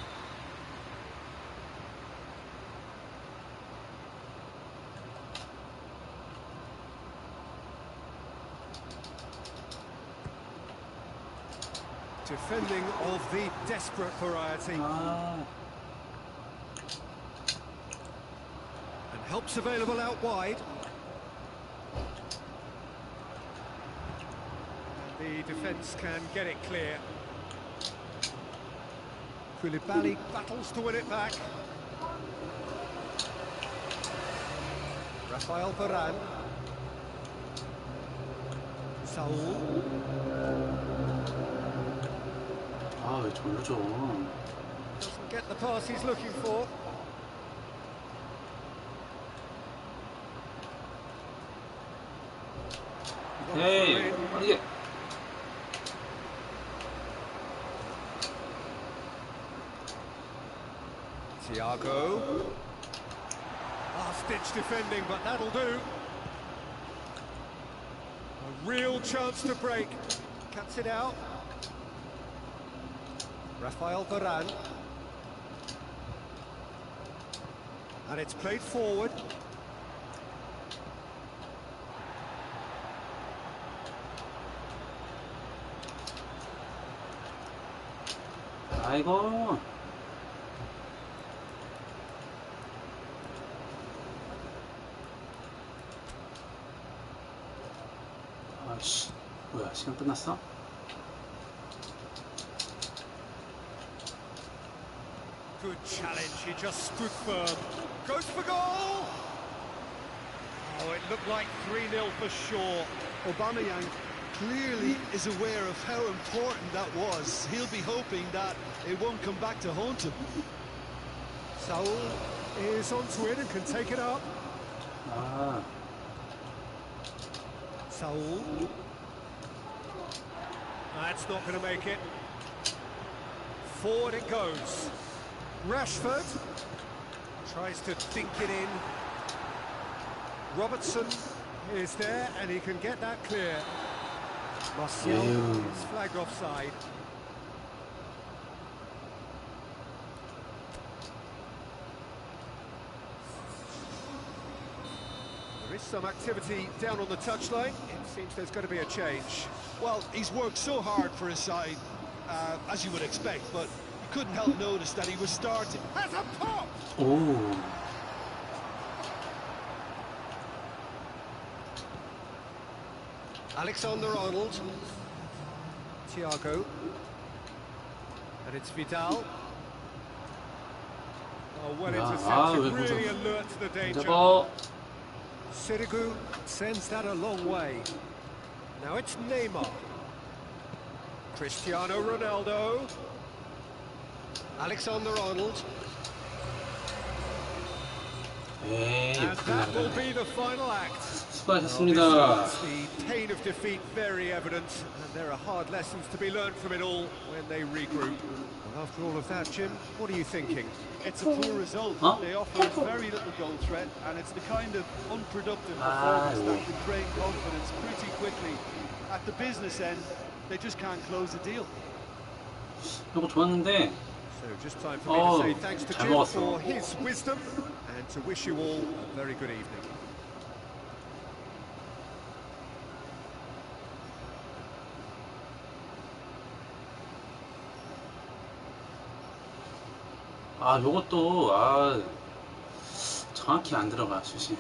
[SPEAKER 3] Defending of the desperate variety.
[SPEAKER 1] 아,
[SPEAKER 3] And help's available out wide. And the defence can get it clear. Koulibaly battles to win it back. Rafael Varane. Saul.
[SPEAKER 1] 아, 왜 저리로 줘?
[SPEAKER 3] Doesn't get the pass he's looking for.
[SPEAKER 1] 에이, 빠르게.
[SPEAKER 3] Thiago. Last-ditch defending, but that'll do. A real chance to break. Cuts it out. Rafael Varane. And it's played forward.
[SPEAKER 1] 아이고. 아씨, 뭐야, 시간 끝났어?
[SPEAKER 3] Good challenge, he just stood firm. Goes for goal! Oh, it looked like 3-0 for sure.
[SPEAKER 4] Aubameyang clearly is aware of how important that was. He'll be hoping that it won't come back to haunt him.
[SPEAKER 3] Saul is onto it and can take it up.
[SPEAKER 1] 아,
[SPEAKER 3] Saul. That's not going to make it. Forward it goes. Rashford tries to think it in. Robertson is there and he can get that clear. Martial is flagged offside. There is some activity down on the touchline. It seems there's going to be a change.
[SPEAKER 4] Well, he's worked so hard for his side, as you would expect, but you couldn't help notice that he was starting.
[SPEAKER 3] Has a pop!
[SPEAKER 1] 오.
[SPEAKER 3] Alexander-Arnold. Thiago. And it's Vidal. Oh, well
[SPEAKER 1] 야,
[SPEAKER 3] intercepted,
[SPEAKER 1] 왜
[SPEAKER 3] really
[SPEAKER 1] 공격?
[SPEAKER 3] alert to the danger.
[SPEAKER 1] 잡아.
[SPEAKER 3] Sirigu sends that a long way. Now it's Neymar. Cristiano Ronaldo. Alexander-Arnold.
[SPEAKER 1] 에이,
[SPEAKER 3] And that will be
[SPEAKER 1] 그래.
[SPEAKER 3] the final act.
[SPEAKER 1] 수고하셨습니다.
[SPEAKER 3] The pain of defeat very evident, and there are hard lessons to be learned from it all when they regroup. Well, after all of that, Jim, what are you thinking?
[SPEAKER 4] It's a poor result.
[SPEAKER 1] Huh?
[SPEAKER 4] They offered very little goal threat, and it's the kind of unproductive
[SPEAKER 1] Ah,
[SPEAKER 4] performance
[SPEAKER 1] well.
[SPEAKER 4] that can drain confidence pretty quickly. At the business end, they just can't close the deal.
[SPEAKER 1] 이거 좋았는데
[SPEAKER 3] So just time for me to say thanks to
[SPEAKER 1] 잘
[SPEAKER 3] Jim
[SPEAKER 1] 먹었어.
[SPEAKER 3] for his wisdom, and to wish you all a very good evening.
[SPEAKER 1] 아, 요것도 정확히 안 들어가 슛이.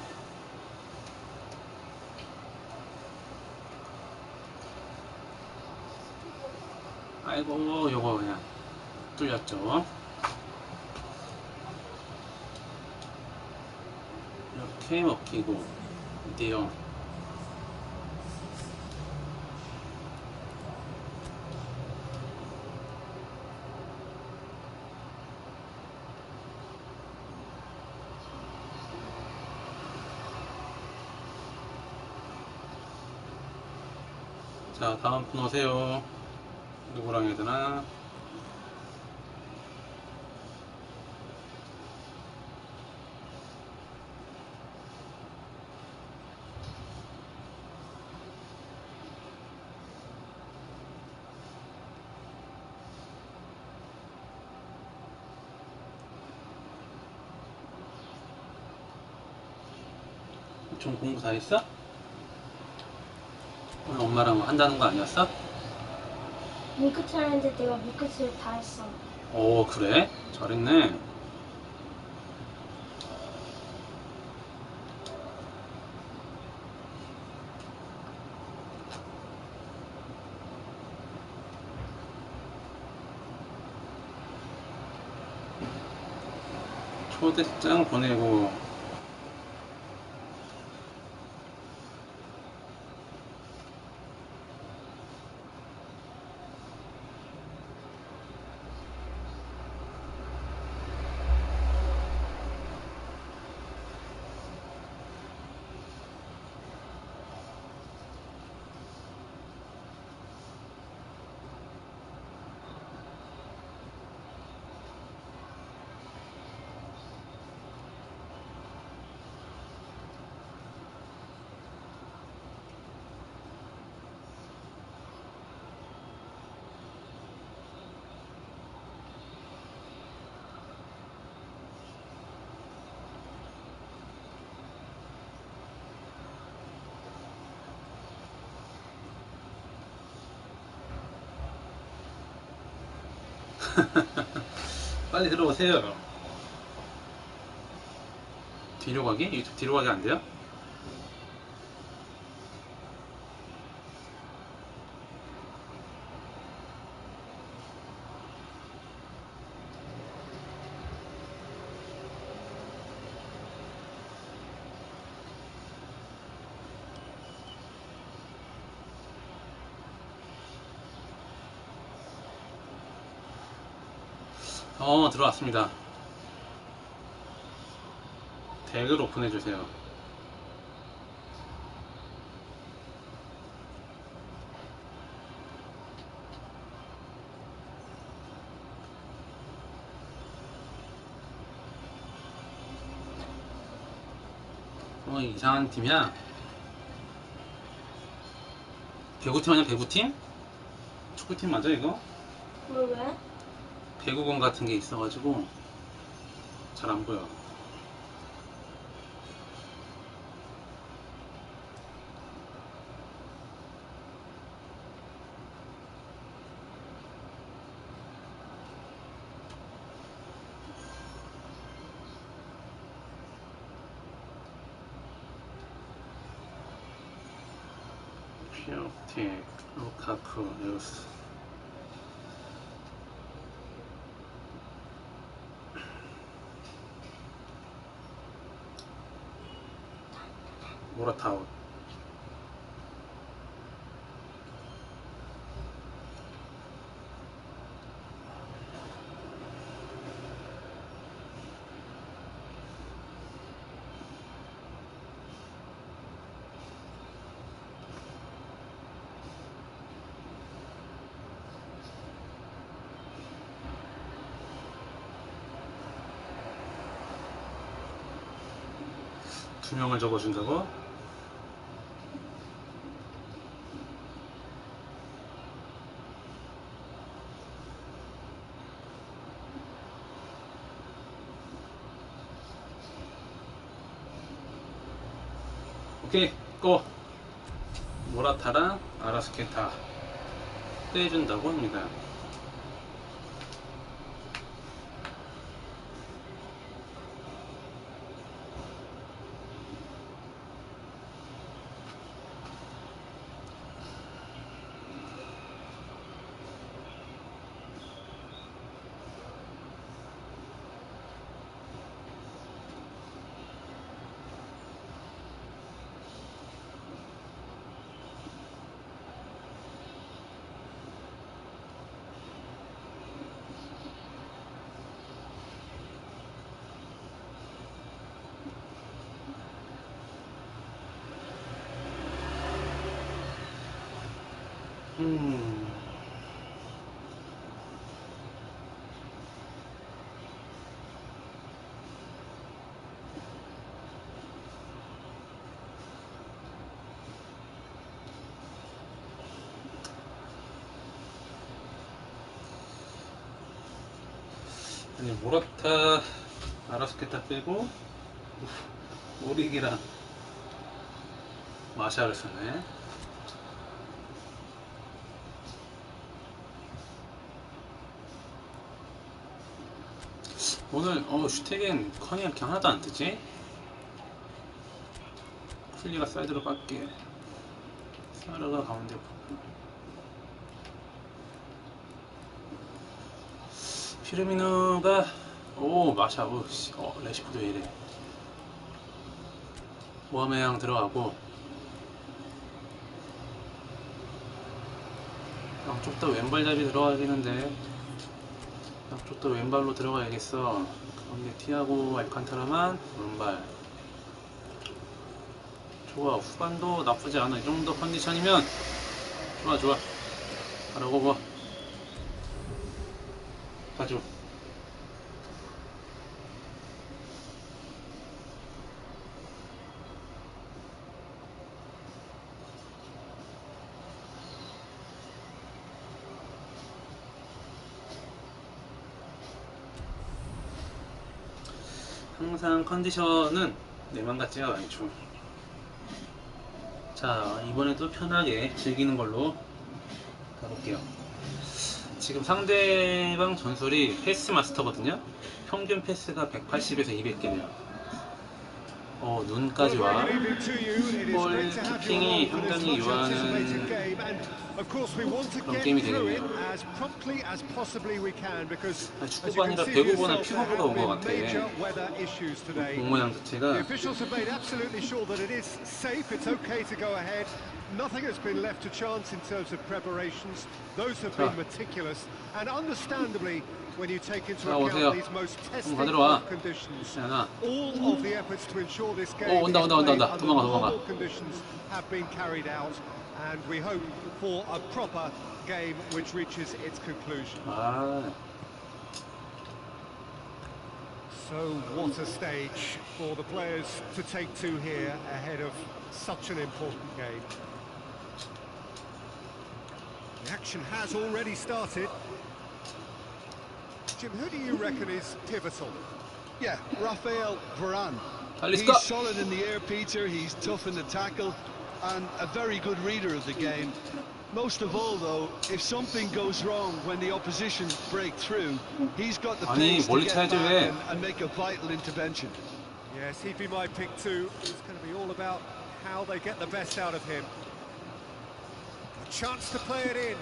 [SPEAKER 1] 아이고, 요거 그냥 뚫렸죠. 이렇게 먹히고 2대0. 자, 다음 분 오세요. 누구랑 해야 되나? 좀 공부 다 했어? 오늘 엄마랑 한다는 거 아니었어?
[SPEAKER 2] 밀크티 하는데 내가 밀크티를 다 했어.
[SPEAKER 1] 오, 그래? 잘했네. 초대장 보내고 빨리 들어오세요. 뒤로 가기? 유튜브 뒤로 가기 안 돼요? 들어왔습니다. 덱을 오픈해주세요. 이상한 팀이야. 배구팀 아니야? 배구팀? 축구팀 맞아 이거?
[SPEAKER 2] 왜?
[SPEAKER 1] 배구공 같은 게 있어가지고 잘 안 보여. 피오틱, 루카쿠, 뉴스. 모라타운. 두 명을 적어준다고? 오케이, 고! 모라타랑 아라스케타 빼준다고 합니다. 아니, 모라타 아라스케타 빼고 오릭이랑 마샤를 쓰네. 오늘 슈테겐 커니가 그냥 하나도 안 뜨지? 클리가 사이드로 깎게, 사르가 가운데 붙고, 피르미누가 마샤, 레시포드 왜 이래. 모하메양 들어가고, 양쪽 다 왼발잡이 들어가야겠는데, 양쪽 다 왼발로 들어가야겠어. 가운데 티아고 알칸타라만 오른발. 좋아, 후반도 나쁘지 않아. 이 정도 컨디션이면 좋아. 가라고 봐. 가죠. 항상 컨디션은 내 맘 같지가 않죠. 자, 이번에도 편하게 즐기는 걸로 가볼게요. 지금 상대방 전술이 패스 마스터거든요. 평균 패스가 180에서 200개네요. 눈까지 와. 볼 키핑이 상당히 요하는 그런 게임이 되겠네요. 축구가 아니라 배구보나 피구보가 온 것 같아. 공 모양 자체가.
[SPEAKER 3] Nothing has been left to chance in terms of preparations. Those have been meticulous, and understandably, when you take into account these most testing conditions, all of the efforts to ensure this game is played under normal conditions have been carried out, and we hope for a proper game which reaches its conclusion. So what a stage for the players to take to here ahead of such an important game. The action has already started. Jim, who do you reckon is pivotal?
[SPEAKER 4] Yeah, Rafael Varane. He's solid in the air, Peter. He's tough in the tackle and a very good reader of the game. Most of all, though, if something goes wrong when the opposition break through, he's got the pace to get back and make a vital intervention.
[SPEAKER 3] Yes, he'd be my pick too. It's going to be all about how they get the best out of him. A chance to play it in.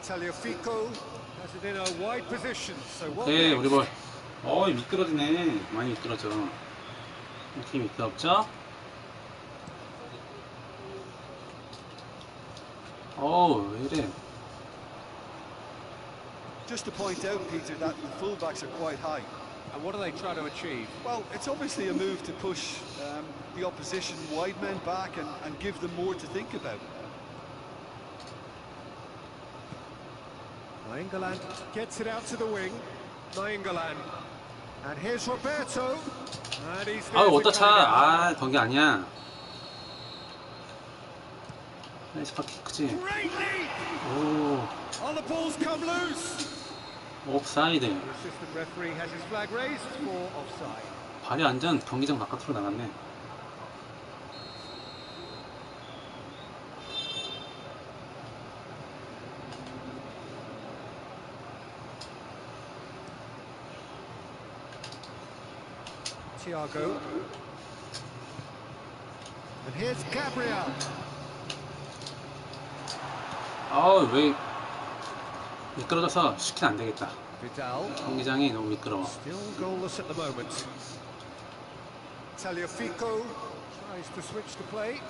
[SPEAKER 3] Tagliafico has it in a wide position. So what next?
[SPEAKER 1] 미끄러지네. 많이 미끄러져. 이렇게 미끄럽죠? 왜 이래.
[SPEAKER 3] Just to point out, Peter, that the fullbacks are quite high.
[SPEAKER 4] And what are they trying to achieve?
[SPEAKER 3] Well, it's obviously a move to push the opposition wide men back and give them more to think about. Nainggolan gets it out to the wing. Nainggolan. And here's Roberto. And he's there to
[SPEAKER 1] 어디다
[SPEAKER 3] cut it
[SPEAKER 1] 차.
[SPEAKER 3] out.
[SPEAKER 1] 거기 아니야. 스파키 크지?
[SPEAKER 3] Great lead!
[SPEAKER 1] 오,
[SPEAKER 3] Oh, the ball's come loose.
[SPEAKER 1] 옵사이드.
[SPEAKER 3] The assistant referee has his flag raised for offside.
[SPEAKER 1] 발이 완전 경기장 바깥으로 나갔네.
[SPEAKER 3] Thiago. And here's Gabriel.
[SPEAKER 1] 왜 미끄러져서 시키면 안 되겠다.
[SPEAKER 3] Vidal.
[SPEAKER 1] 경기장이 너무 미끄러워.
[SPEAKER 3] Still goalless at the moment. Tagliafico tries to switch the play.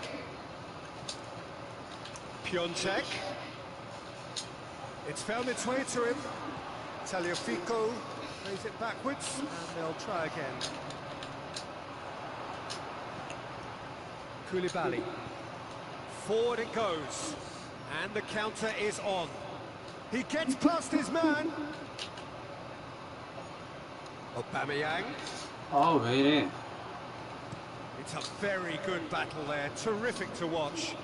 [SPEAKER 3] Piontek. It's found its way to him. Tagliafico plays it backwards, and they'll try again. Koulibaly. Forward it goes, and the counter is on. He gets past his man. Aubameyang.
[SPEAKER 1] 왜 이래.
[SPEAKER 3] It's a very good battle there. Terrific to watch.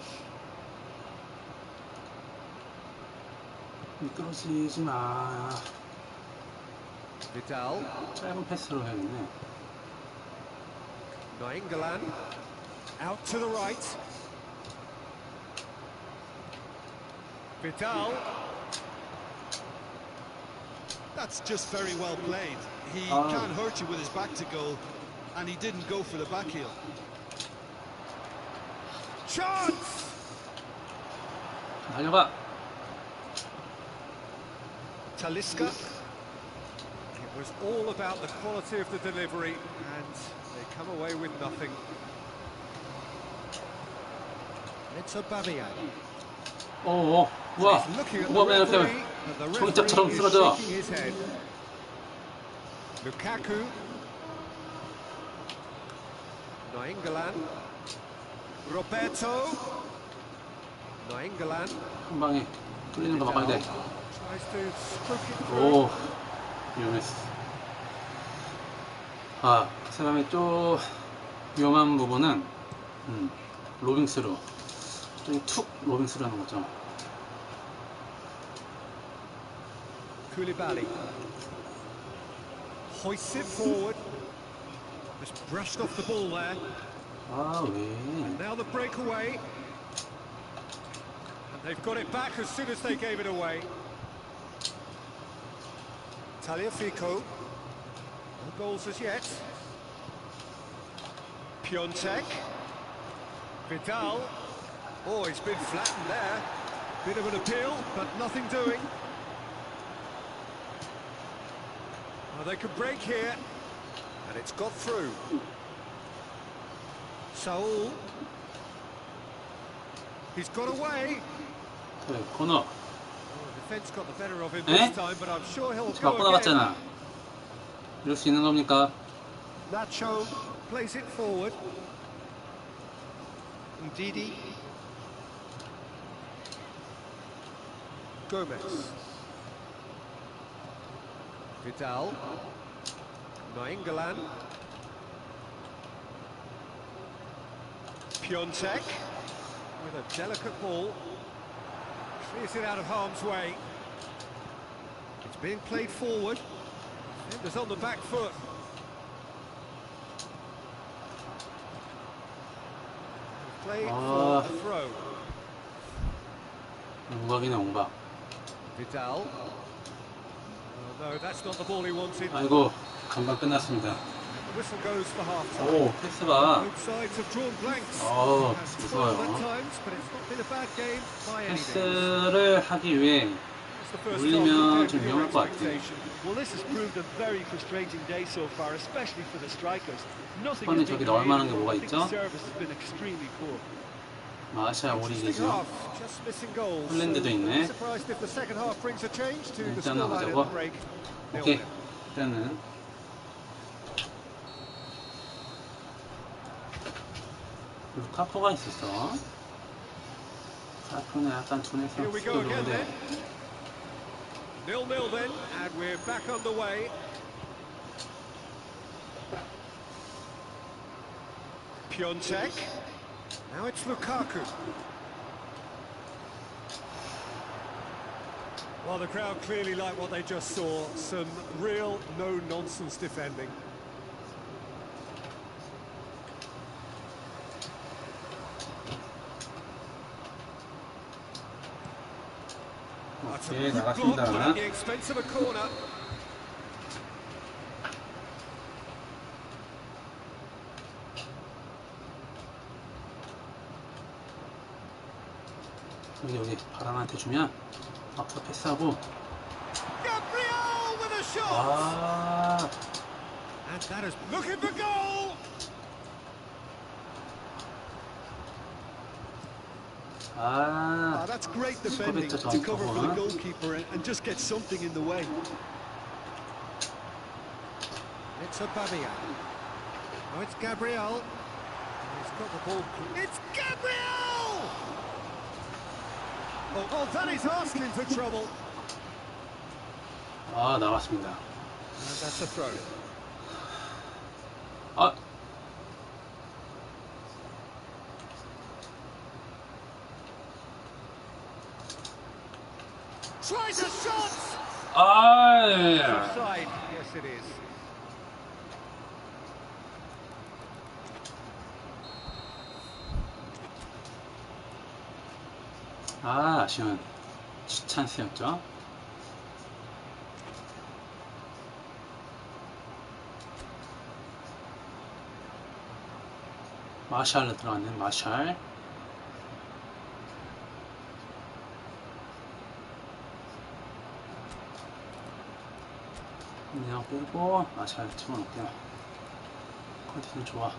[SPEAKER 1] 미끄러지지 마.
[SPEAKER 3] Vidal.
[SPEAKER 1] 짧은 패스로 해야겠네.
[SPEAKER 3] Nainggolan. Out to the right. Vidal.
[SPEAKER 4] That's just very well played. He can't hurt you with his back to goal, and he didn't go for the back heel.
[SPEAKER 3] Chance!
[SPEAKER 1] 달려가.
[SPEAKER 3] Talisca. It was all about the quality of the delivery, and they come away with nothing. It's Aubameyang.
[SPEAKER 1] 우와.
[SPEAKER 3] He's looking at the
[SPEAKER 1] 우와, 이렇게
[SPEAKER 3] referee, and the
[SPEAKER 1] 종이짝처럼
[SPEAKER 3] referee is
[SPEAKER 1] 쓰러져.
[SPEAKER 3] shaking his head. Lukaku. Nainggolan. Roberto. Nainggolan.
[SPEAKER 1] 한 방에 뚫리는 거 막아야 돼.
[SPEAKER 3] Tries to stroke it through.
[SPEAKER 1] 위험했어. 그 다음에 또 위험한 부분은 로빙스루. 좀 툭 로빙스루 하는 거죠.
[SPEAKER 3] Koulibaly hoists it forward. Just brushed off the ball there.
[SPEAKER 1] 왜?
[SPEAKER 3] Now the breakaway. And they've got it back as soon as they gave it away. Tagliafico. No goals as yet. Piontek. Vidal. He's been flattened there. Bit of an appeal, but nothing doing. They can break here, and it's got through. Saul. He's got away.
[SPEAKER 1] 코너.
[SPEAKER 3] The defence got the better of him this time, but I'm sure he'll go
[SPEAKER 1] 맞고
[SPEAKER 3] again.
[SPEAKER 1] 나갔잖아. 이럴 수 있는 겁니까?
[SPEAKER 3] Nacho plays it forward. Ndidi. Gomez. Vidal. Nainggolan. Piontek with a delicate ball. Clears it out of harm's way. It's being played forward. Defenders on the back foot. Play for the throw.
[SPEAKER 1] 옹박이네 옹박.
[SPEAKER 3] Vidal. No, that's not the ball he wanted.
[SPEAKER 1] 아이고 금방 끝났습니다.
[SPEAKER 3] The whistle goes for half time.
[SPEAKER 1] 패스 봐.
[SPEAKER 3] Both sides have drawn blanks.
[SPEAKER 1] 무서워요.
[SPEAKER 3] At times, but it's not been a bad game by any means.
[SPEAKER 1] 패스를 하기 위해
[SPEAKER 3] the first
[SPEAKER 1] 올리면
[SPEAKER 3] half
[SPEAKER 1] 좀
[SPEAKER 3] compared
[SPEAKER 1] 위험할
[SPEAKER 3] with
[SPEAKER 1] 것
[SPEAKER 3] your
[SPEAKER 1] 같아.
[SPEAKER 3] expectation?
[SPEAKER 4] Well, this has proved a very frustrating day so far, especially for the strikers. Nothing
[SPEAKER 1] 이번에
[SPEAKER 4] has been
[SPEAKER 1] 저기 넣을 만한 게
[SPEAKER 4] created.
[SPEAKER 1] 뭐가
[SPEAKER 4] I think the
[SPEAKER 1] 있죠?
[SPEAKER 4] service has been extremely poor.
[SPEAKER 1] 마샤
[SPEAKER 3] Interesting
[SPEAKER 1] 오리기죠.
[SPEAKER 3] half, just missing goals.
[SPEAKER 1] 폴란드도
[SPEAKER 3] So,
[SPEAKER 1] 있네.
[SPEAKER 3] surprised if the second half brings a change to the
[SPEAKER 1] 일단은
[SPEAKER 3] scoreline at
[SPEAKER 1] 가자고.
[SPEAKER 3] the break.
[SPEAKER 1] 오케이.
[SPEAKER 3] 0-0.
[SPEAKER 1] 일단은 루카코가 있었어. 카코는 약간 둔해서
[SPEAKER 3] Here we go again
[SPEAKER 1] 들어오는데
[SPEAKER 3] then. 0-0 then, and we're back underway. Piontek. Now it's Lukaku. Well, the crowd clearly like what they just saw. Some real no-nonsense defending. That's a
[SPEAKER 1] 오케이,
[SPEAKER 3] good block, but
[SPEAKER 1] 나갔습니다.
[SPEAKER 3] at the expense of a corner.
[SPEAKER 1] 여기 바람한테 주면 앞서 패스하고
[SPEAKER 3] Gabriel with a shot.
[SPEAKER 1] 아
[SPEAKER 3] And that is looking for goal.
[SPEAKER 1] 아,
[SPEAKER 4] That's great defending to cover for the goalkeeper and just get something in the way.
[SPEAKER 3] It's a Babia. Oh, it's Gabriel. He's got the ball. It's Gabriel! Oh, that is asking for trouble.
[SPEAKER 1] 아 나왔습니다.
[SPEAKER 3] And that's a throw.
[SPEAKER 1] 아
[SPEAKER 3] Tries a shot!
[SPEAKER 1] 아,
[SPEAKER 3] Offside. Yes, it is.
[SPEAKER 1] 아 아쉬운 찬스였죠. 마샬로 들어갔네. 마샬. 그냥 빼고 마샬 집어넣을게요. 컨디션 좋아.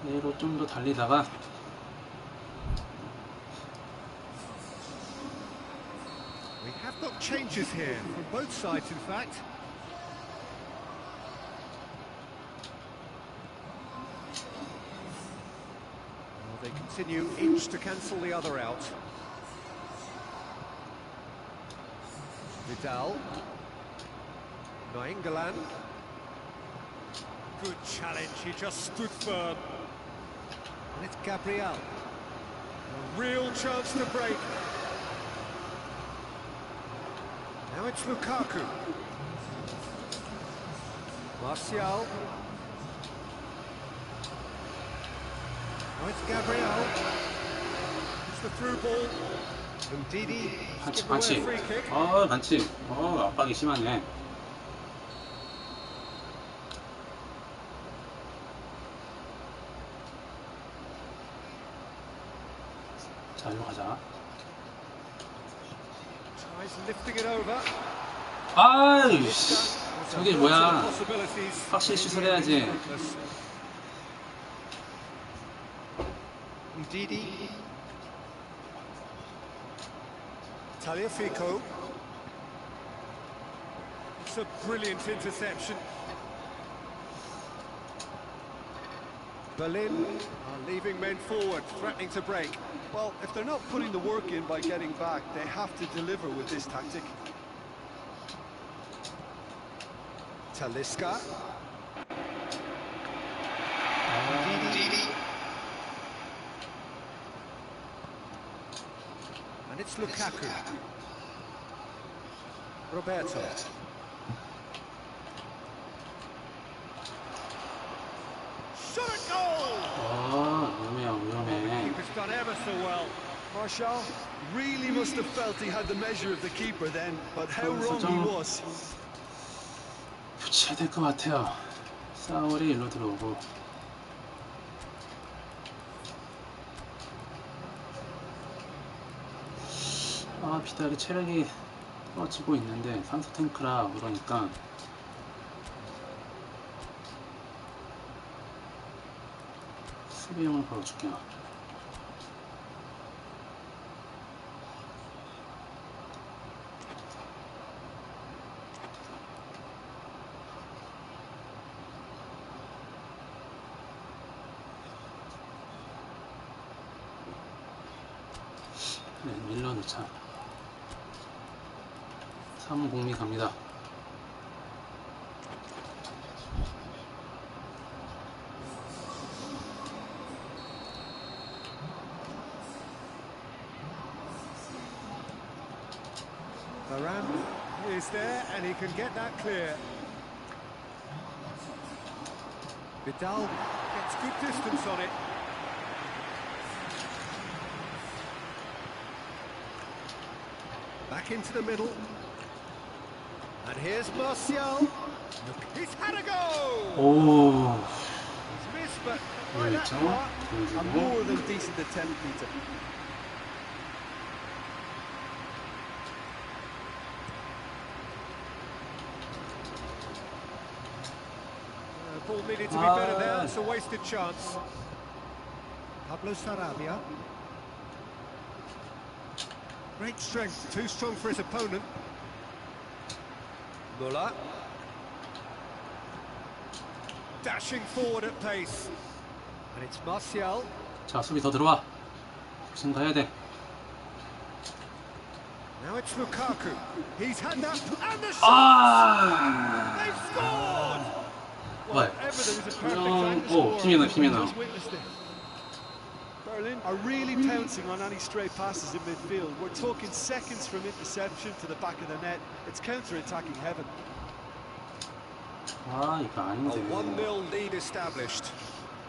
[SPEAKER 1] 내로 좀 더 달리다가
[SPEAKER 3] We have got changes here from both sides, in fact. Well, they continue each to cancel the other out. Vidal. Nainggolan. Good challenge, he just stood firm. And it's Gabriel. A real chance to break. Now it's Lukaku. Martial. Now it's Gabriel. It's the through ball. Ndidi.
[SPEAKER 1] 반칙
[SPEAKER 3] Give away a
[SPEAKER 1] 반칙.
[SPEAKER 3] free kick.
[SPEAKER 1] 아 반칙. 압박이 심하네. 자 이리로 가자.
[SPEAKER 3] Tries lifting it over.
[SPEAKER 1] 아이씨 저게 뭐야.
[SPEAKER 3] Possibilities.
[SPEAKER 1] 확실히 슛을 해야지.
[SPEAKER 3] Ndidi. Tagliafico. It's a brilliant interception. Berlin are leaving men forward, threatening to break.
[SPEAKER 4] Well, if they're not putting the work in by getting back, they have to deliver with this tactic.
[SPEAKER 3] Talisca. And it's Lukaku. Roberto. Shot at goal!
[SPEAKER 1] 위험해.
[SPEAKER 3] Keeper's done ever so well.
[SPEAKER 4] Martial really must have felt he had the measure of the keeper then, but how wrong he was.
[SPEAKER 1] 교체해야 될 것 같아요. 사울이 일로 들어오고 아, 비달이 체력이 떨어지고 있는데 산소 탱크라 그러니까 수비용을 걸어줄게요. 네, 밀러 넣자. 3분 공미 갑니다.
[SPEAKER 3] Varane is there and he can get that clear. Vidal gets good distance on it. Back into the middle. And here's Martial. He's had a go!
[SPEAKER 1] 오,
[SPEAKER 3] He's missed, but by
[SPEAKER 1] 여기
[SPEAKER 3] that
[SPEAKER 1] 있죠?
[SPEAKER 3] far.
[SPEAKER 4] A more than decent attempt, Peter.
[SPEAKER 3] Ball needed to be better there. It's a wasted chance. Pablo Sarabia. Great strength, too strong for his opponent. Muller. Dashing forward at pace. And it's Martial.
[SPEAKER 1] 자, 수비 더 들어와. 지금 가야 돼.
[SPEAKER 3] Now it's Lukaku. He's had that. And the shot!
[SPEAKER 1] 아,
[SPEAKER 3] They've scored!
[SPEAKER 1] 왜?
[SPEAKER 3] Ever there was a perfect time to
[SPEAKER 1] 오,
[SPEAKER 3] score.
[SPEAKER 1] 피메나, 피메나.
[SPEAKER 4] Just witnessed it. Berlin are really pouncing on any stray passes in midfield. We're talking seconds from interception to the back of the net. It's counter-attacking heaven.
[SPEAKER 1] 아, 이거
[SPEAKER 3] A
[SPEAKER 1] 아닌데.
[SPEAKER 3] 1-0 lead established.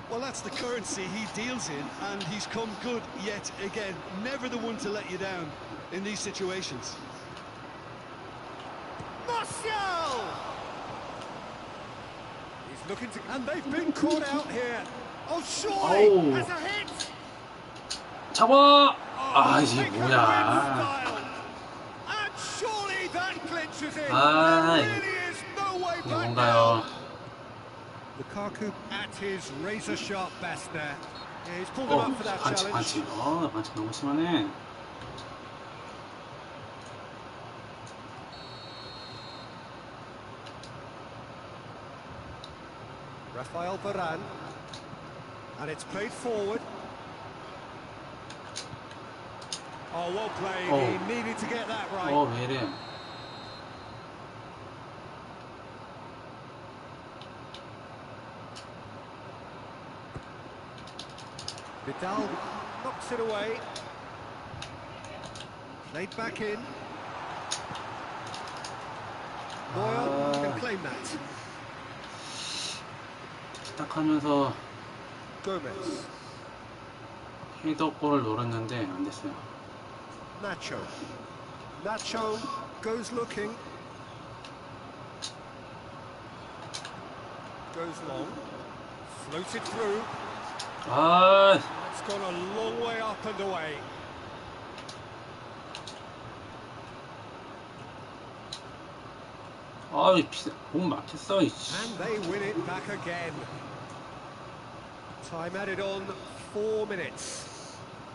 [SPEAKER 4] Well, that's the currency he deals in, and he's come good yet again. Never the one to let you down in these situations.
[SPEAKER 3] Martial! He's looking to... And they've been caught out here. Oh, surely!
[SPEAKER 1] Oh.
[SPEAKER 3] Has a hit!
[SPEAKER 1] 잡아! 아, 이게
[SPEAKER 3] Take a
[SPEAKER 1] 뭐야.
[SPEAKER 3] style. And surely that clinches it.
[SPEAKER 1] 아,
[SPEAKER 3] There really is no way
[SPEAKER 1] 이게
[SPEAKER 3] back
[SPEAKER 1] 뭔가요?
[SPEAKER 3] now. Lukaku at his razor-sharp best there. Yeah, he's pulled him up for that
[SPEAKER 1] 반칙,
[SPEAKER 3] challenge.
[SPEAKER 1] 반칙. 반칙 너무 심하네.
[SPEAKER 3] Rafael Varane. And it's played forward. Oh, well played.
[SPEAKER 1] Oh.
[SPEAKER 3] He needed to get that right.
[SPEAKER 1] 왜 이래.
[SPEAKER 3] Vidal knocks it away. Played back in. Boyle can claim that.
[SPEAKER 1] 딱 하면서
[SPEAKER 3] Gomez.
[SPEAKER 1] 헤더골을 노렸는데 안 됐어요.
[SPEAKER 3] Nacho. Nacho goes looking. Goes long. Floated through.
[SPEAKER 1] 아,
[SPEAKER 3] It's gone a long way up and away.
[SPEAKER 1] 공 막혔어.
[SPEAKER 3] And they win it back again. Time added on 4 minutes.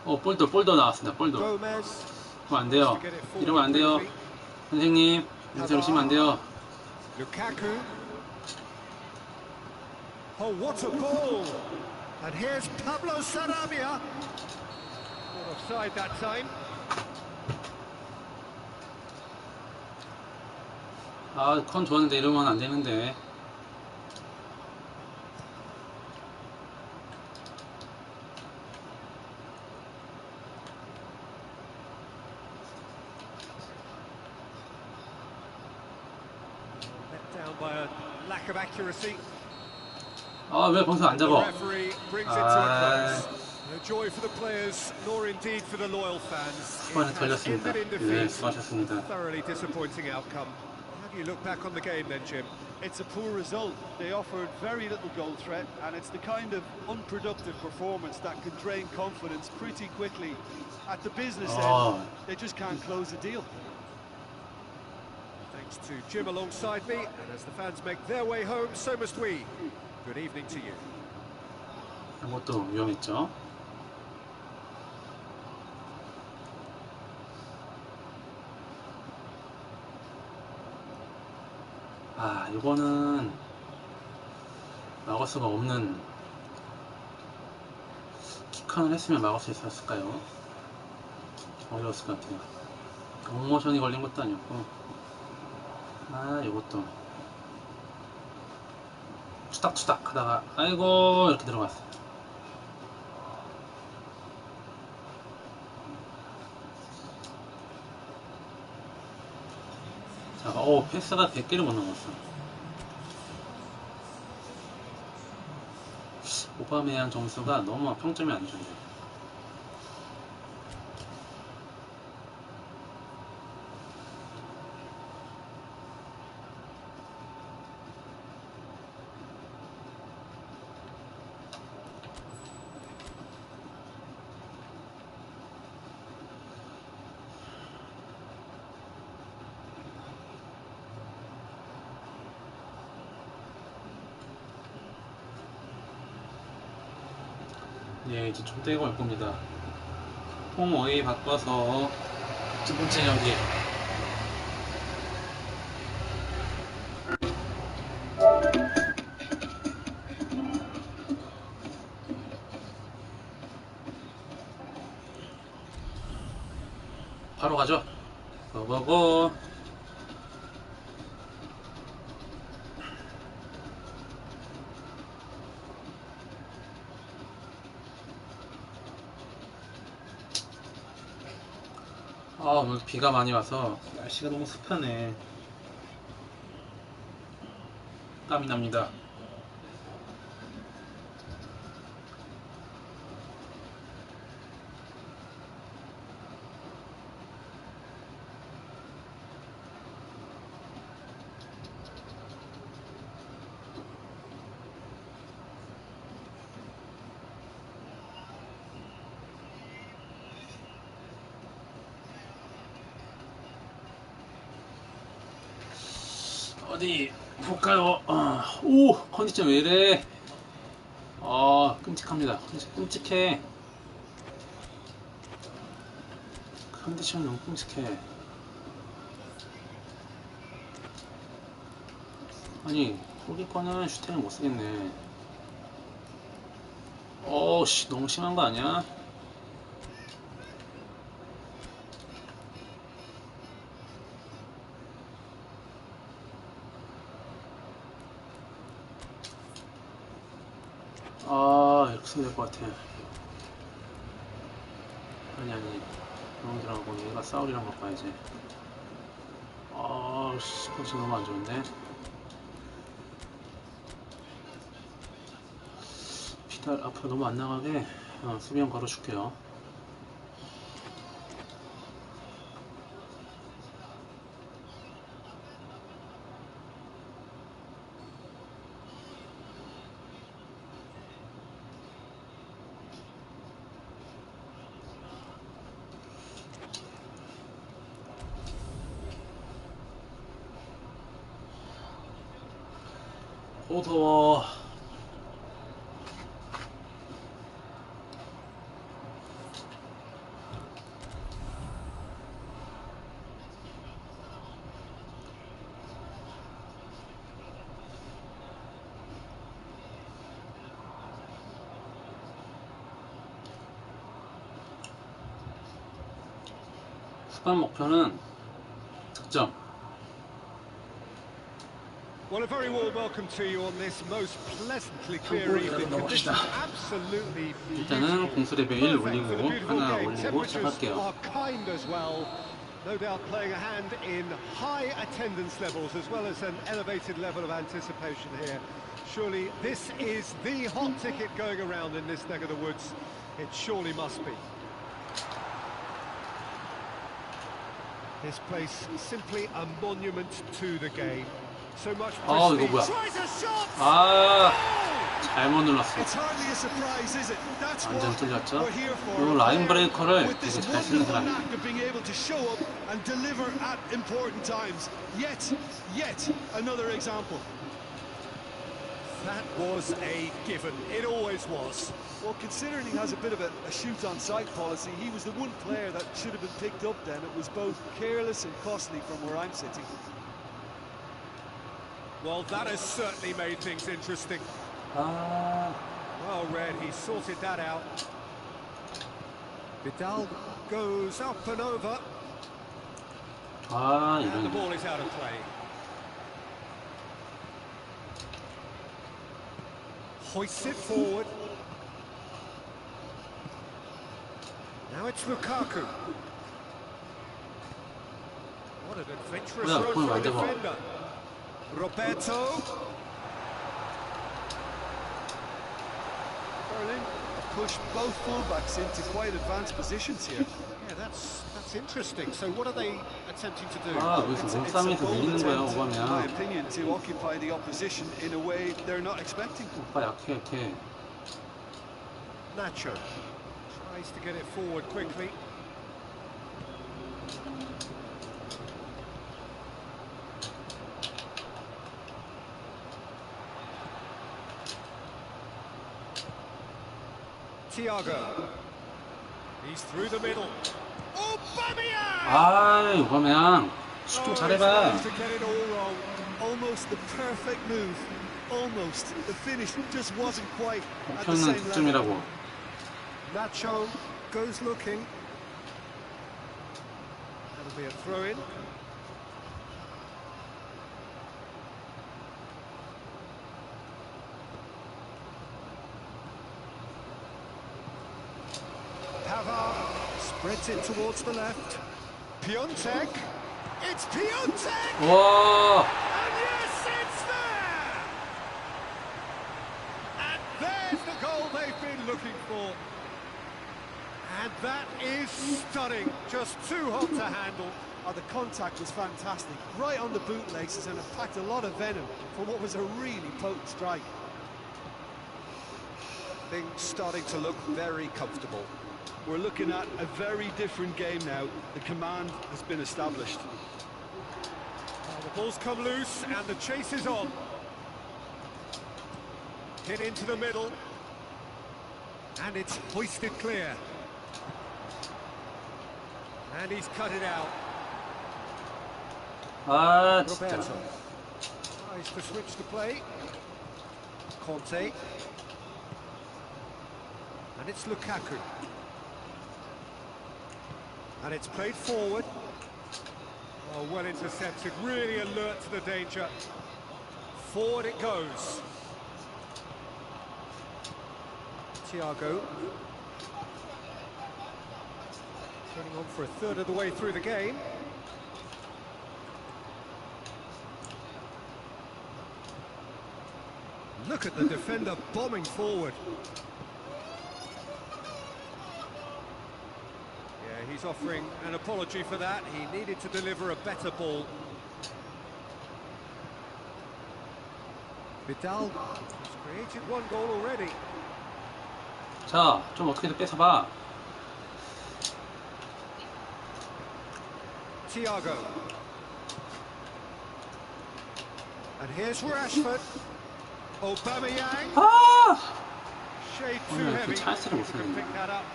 [SPEAKER 1] 볼도 나왔습니다. 볼도.
[SPEAKER 3] Gomez.
[SPEAKER 1] 그럼 안 돼요. 이러면 안 돼요. 선생님, 이렇게 하시면 안 돼요.
[SPEAKER 3] Lukaku. Oh, what a ball! And here's Pablo Sarabia. Not offside that time.
[SPEAKER 1] 컨 좋았는데 이러면 안 되는데.
[SPEAKER 3] Let down by a lack of accuracy.
[SPEAKER 1] 왜 거기서 안
[SPEAKER 3] The
[SPEAKER 1] 잡아?
[SPEAKER 3] referee brings it to a close. No joy for the players, nor indeed for the loyal fans.
[SPEAKER 1] 초반에
[SPEAKER 3] It has
[SPEAKER 1] 털렸습니다.
[SPEAKER 3] ended in
[SPEAKER 1] 네,
[SPEAKER 3] defeat.
[SPEAKER 1] 수고하셨습니다.
[SPEAKER 3] Thoroughly disappointing outcome. How do you look back on the game then, Jim?
[SPEAKER 4] It's a poor result. They offered very little goal threat, and it's the kind of unproductive performance that can drain confidence pretty quickly. At the business end, they just can't close the deal.
[SPEAKER 3] Thanks to Jim alongside me, and as the fans make their way home, so must we. Good evening to you.
[SPEAKER 1] 이것도 위험했죠. 아, 이거는 막을 수가 없는, 킥컨을 했으면 막을 수 있었을까요? 어려웠을 것 같아요. 롱모션이 걸린 것도 아니었고. 아, 이것도 투닥투닥 하다가 아이고 이렇게 들어갔어요. 자, 패스가 100개를 못 넘었어. 오바메양 점수가 너무 평점이 안 좋네. 예, 이제 좀 떼고 올 겁니다. 홈어웨이 바꿔서 두 번째 경기. 바로 가죠. 고고고. 오늘 비가 많이 와서 날씨가 너무 습하네. 땀이 납니다. 어디 볼까요? 오, 컨디션 왜 이래? 끔찍합니다. 끔찍해. 컨디션 너무 끔찍해. 아니, 거기 거는 슈팅을 못 쓰겠네. 씨, 너무 심한 거 아니야? 이렇게 쓰면 될 것 같아. 아니, 형들하고 얘가 싸우리랑 바꿔야지. 컨디션 너무 안 좋은데? 피달 앞으로 너무 안 나가게 수비형 걸어줄게요. 더워. 후반 목표는 득점.
[SPEAKER 3] Well, a very warm welcome to you on this most pleasantly clear evening. Conditions absolutely
[SPEAKER 1] 일단은 공수 레벨 1 올리고 하나 올리고
[SPEAKER 3] Temperatures
[SPEAKER 1] 시작할게요.
[SPEAKER 3] are kind as well. No doubt playing a hand in high attendance levels as well as an elevated level of anticipation here. Surely this is the hot ticket going around in this neck of the woods. It surely must be. This place simply a monument to the game. So much
[SPEAKER 1] 이거
[SPEAKER 3] prestige.
[SPEAKER 1] 뭐야?
[SPEAKER 3] Tries a shot.
[SPEAKER 1] 아, 잘못 눌렀어.
[SPEAKER 4] It's hardly a surprise, is it? That's
[SPEAKER 1] 완전
[SPEAKER 4] what
[SPEAKER 1] 뚫렸죠?
[SPEAKER 4] we're here for.
[SPEAKER 1] 이 라인 브레이커를
[SPEAKER 4] With this
[SPEAKER 1] 되게 잘 쓰는
[SPEAKER 4] wonderful
[SPEAKER 1] 사람이에요.
[SPEAKER 4] knack of being able to show up and deliver at important times. Yet another example.
[SPEAKER 3] That was a given. It always was.
[SPEAKER 4] Well, considering he has a bit of a shoot-on-sight policy, he was the one player that should have been picked up then. It was both careless and costly from where I'm sitting.
[SPEAKER 3] Well, that has certainly made things interesting.
[SPEAKER 1] 아,
[SPEAKER 3] Well read, he sorted that out. Vidal goes up and over,
[SPEAKER 1] 아,
[SPEAKER 3] and the
[SPEAKER 1] 이런.
[SPEAKER 3] ball is out of play. Hoists it forward. Now it's Lukaku. What an adventurous
[SPEAKER 1] Yeah,
[SPEAKER 3] run
[SPEAKER 1] point
[SPEAKER 3] for a
[SPEAKER 1] right there.
[SPEAKER 3] defender. Roberto.
[SPEAKER 4] Berlin pushed both fullbacks into quite advanced positions here.
[SPEAKER 3] Yeah, that's interesting. So what are they attempting to do?
[SPEAKER 1] 아, 여기서
[SPEAKER 4] It's a
[SPEAKER 1] 몸싸움에서
[SPEAKER 4] bold
[SPEAKER 1] 밀리는 거야,
[SPEAKER 4] attempt, in my
[SPEAKER 1] 오바면.
[SPEAKER 4] opinion, to occupy the opposition in a way they're not expecting.
[SPEAKER 1] 오빠 약해, 약해.
[SPEAKER 3] Nacho tries to get it forward quickly. Thiago. He's through the middle. Aubameyang!
[SPEAKER 1] 아, 오바면. 슛 좀 잘해봐.
[SPEAKER 3] To get it all wrong.
[SPEAKER 4] Almost the perfect move. Almost. The finish just wasn't quite at the
[SPEAKER 1] 목표는
[SPEAKER 4] same level.
[SPEAKER 1] 득점이라고.
[SPEAKER 3] Nacho goes looking. That'll be a throw-in. Pavard spreads it towards the left. Piontek. It's Piontek!
[SPEAKER 1] 와,
[SPEAKER 3] And yes, it's there! And there's the goal they've been looking for. And that is stunning. Just too hot to handle.
[SPEAKER 4] Oh, the contact was fantastic. Right on the bootlaces, and it packed a lot of venom for what was a really potent strike.
[SPEAKER 3] Things starting to look very comfortable.
[SPEAKER 4] We're looking at a very different game now. The command has been established.
[SPEAKER 3] Well, the ball's come loose and the chase is on. Hit into the middle. And it's hoisted clear. And he's cut it out.
[SPEAKER 1] 아, 진짜.
[SPEAKER 3] Roberto tries to switch the play. Conte. And it's Lukaku. And it's played forward. Oh, well intercepted, really alert to the danger. Forward it goes. Thiago. Turning on for a third of the way through the game. Look at the defender bombing forward. Yeah, he's offering an apology for that. He needed to deliver a better ball. Vidal has created one goal already.
[SPEAKER 1] 자, 좀 어떻게든 뺏어봐.
[SPEAKER 3] Thiago. And here's Rashford. Aubameyang.
[SPEAKER 1] 아!
[SPEAKER 3] Shade too
[SPEAKER 1] 오늘
[SPEAKER 3] heavy.
[SPEAKER 1] 그 찬스를 못
[SPEAKER 3] Can
[SPEAKER 1] 쓰는
[SPEAKER 3] pick that up.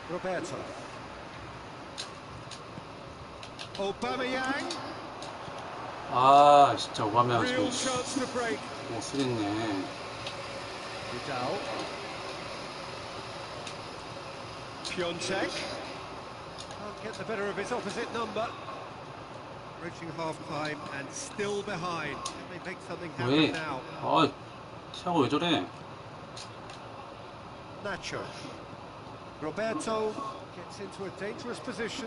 [SPEAKER 3] Roberto. Aubameyang.
[SPEAKER 1] 아, 진짜 오바면
[SPEAKER 3] Real
[SPEAKER 1] 지금
[SPEAKER 3] chance to break.
[SPEAKER 1] 못 쓰겠네.
[SPEAKER 3] Vidal. Piontek. Can't get the better of his opposite number. Reaching half-time and still behind. Can they make something
[SPEAKER 1] 왜?
[SPEAKER 3] happen now?
[SPEAKER 1] 아, 티아고 왜 저래?
[SPEAKER 3] Nacho. Roberto gets into a dangerous position.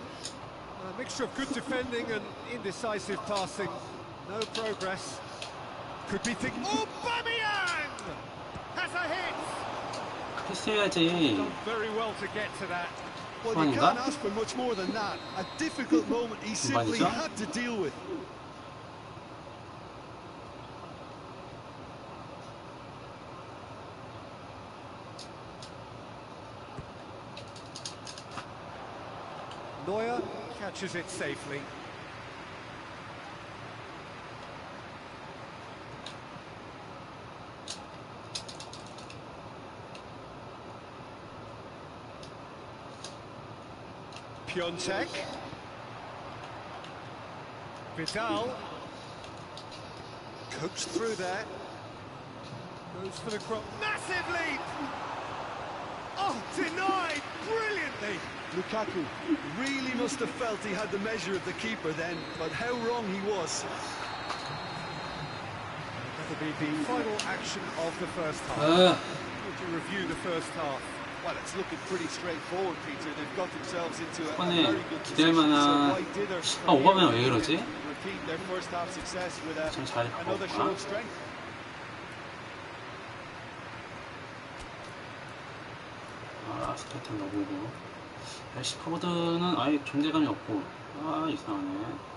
[SPEAKER 3] A mixture of good defending and indecisive passing. No progress. Could be thinking. Aubameyang has a hit.
[SPEAKER 1] 패스해야지.
[SPEAKER 3] Done very well to get to that.
[SPEAKER 4] Well, you
[SPEAKER 1] Fine,
[SPEAKER 4] can't ask for much more than that. A difficult moment he simply
[SPEAKER 1] 맞죠?
[SPEAKER 4] had to deal with.
[SPEAKER 3] Neuer catches it safely. Piontek. Vidal. Coached through there. Goes for the cross. Massive leap! Oh, denied brilliantly!
[SPEAKER 4] Lukaku really must have felt he had the measure of the keeper then, but how wrong he was.
[SPEAKER 3] That'll be the final action of the first half. Would you review the first half?
[SPEAKER 4] Well, it's looking pretty straightforward, Peter. They've got themselves into a
[SPEAKER 1] 이번에
[SPEAKER 4] very good
[SPEAKER 1] 기대할
[SPEAKER 4] position. So
[SPEAKER 1] 만한
[SPEAKER 4] why dither?
[SPEAKER 1] 오바메양 왜 그러지?
[SPEAKER 4] Repeat their first half success with
[SPEAKER 1] 참 잘
[SPEAKER 4] another show
[SPEAKER 1] 바꿨구나.
[SPEAKER 4] of strength.
[SPEAKER 1] 스타트 넣어보고. 래시포드는 아예 존재감이 없고. 이상하네.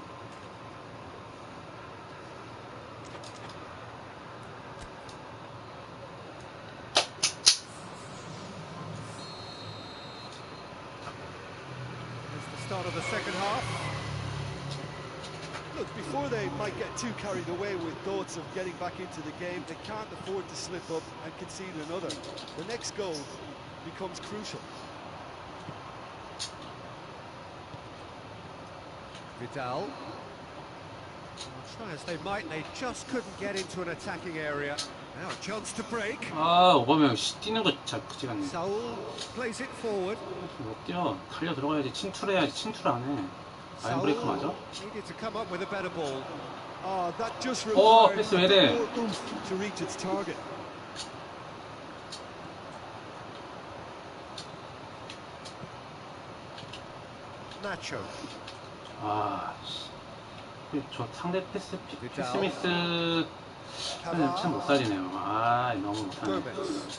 [SPEAKER 3] Start of the second half.
[SPEAKER 4] Look, before they might get too carried away with thoughts of getting back into the game, they can't afford to slip up and concede another. The next goal becomes crucial.
[SPEAKER 3] Vidal. Try as they might, they just couldn't get into an attacking area. Now a chance to break.
[SPEAKER 1] 오바메양 뛰는 거 잘 그지 같네.
[SPEAKER 3] Saul plays it forward.
[SPEAKER 1] 못 뛰어. 달려 들어가야지. 침투해야지. 침투를 안 해. 라인 브레이크 맞아?
[SPEAKER 3] Needed to come up with a better ball.
[SPEAKER 4] That just
[SPEAKER 1] 패스 왜 이래?
[SPEAKER 4] more oomph to reach its target.
[SPEAKER 3] Nacho.
[SPEAKER 1] 저 상대 패스미스 참 못 살리네요. 너무 못하네.
[SPEAKER 3] Gomez.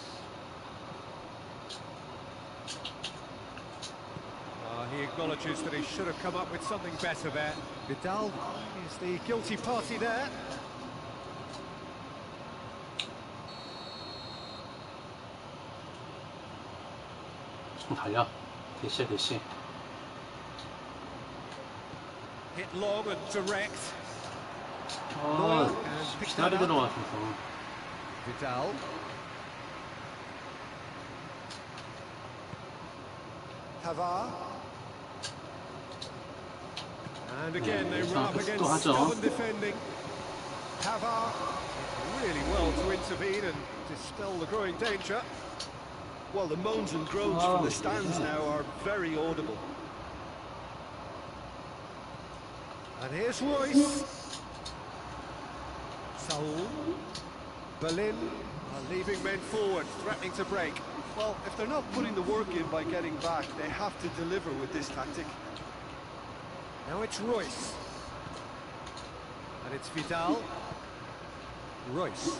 [SPEAKER 3] He acknowledges that he should have come up with something better there. Vidal is the guilty party there.
[SPEAKER 1] 좀 달려. 대시야 대시.
[SPEAKER 3] Hit long and direct.
[SPEAKER 1] 기다리 들어가서.
[SPEAKER 3] Vidal. Pavard. And again they run up against stubborn defending. Pavard really well to intervene and dispel the growing danger.
[SPEAKER 4] Well, the moans and groans from the stands now are very audible.
[SPEAKER 3] And here's Royce. Saul. Berlin are leaving men forward, threatening to break.
[SPEAKER 4] Well, if they're not putting the work in by getting back, they have to deliver with this tactic.
[SPEAKER 3] Now it's Royce. And it's Vidal. Royce.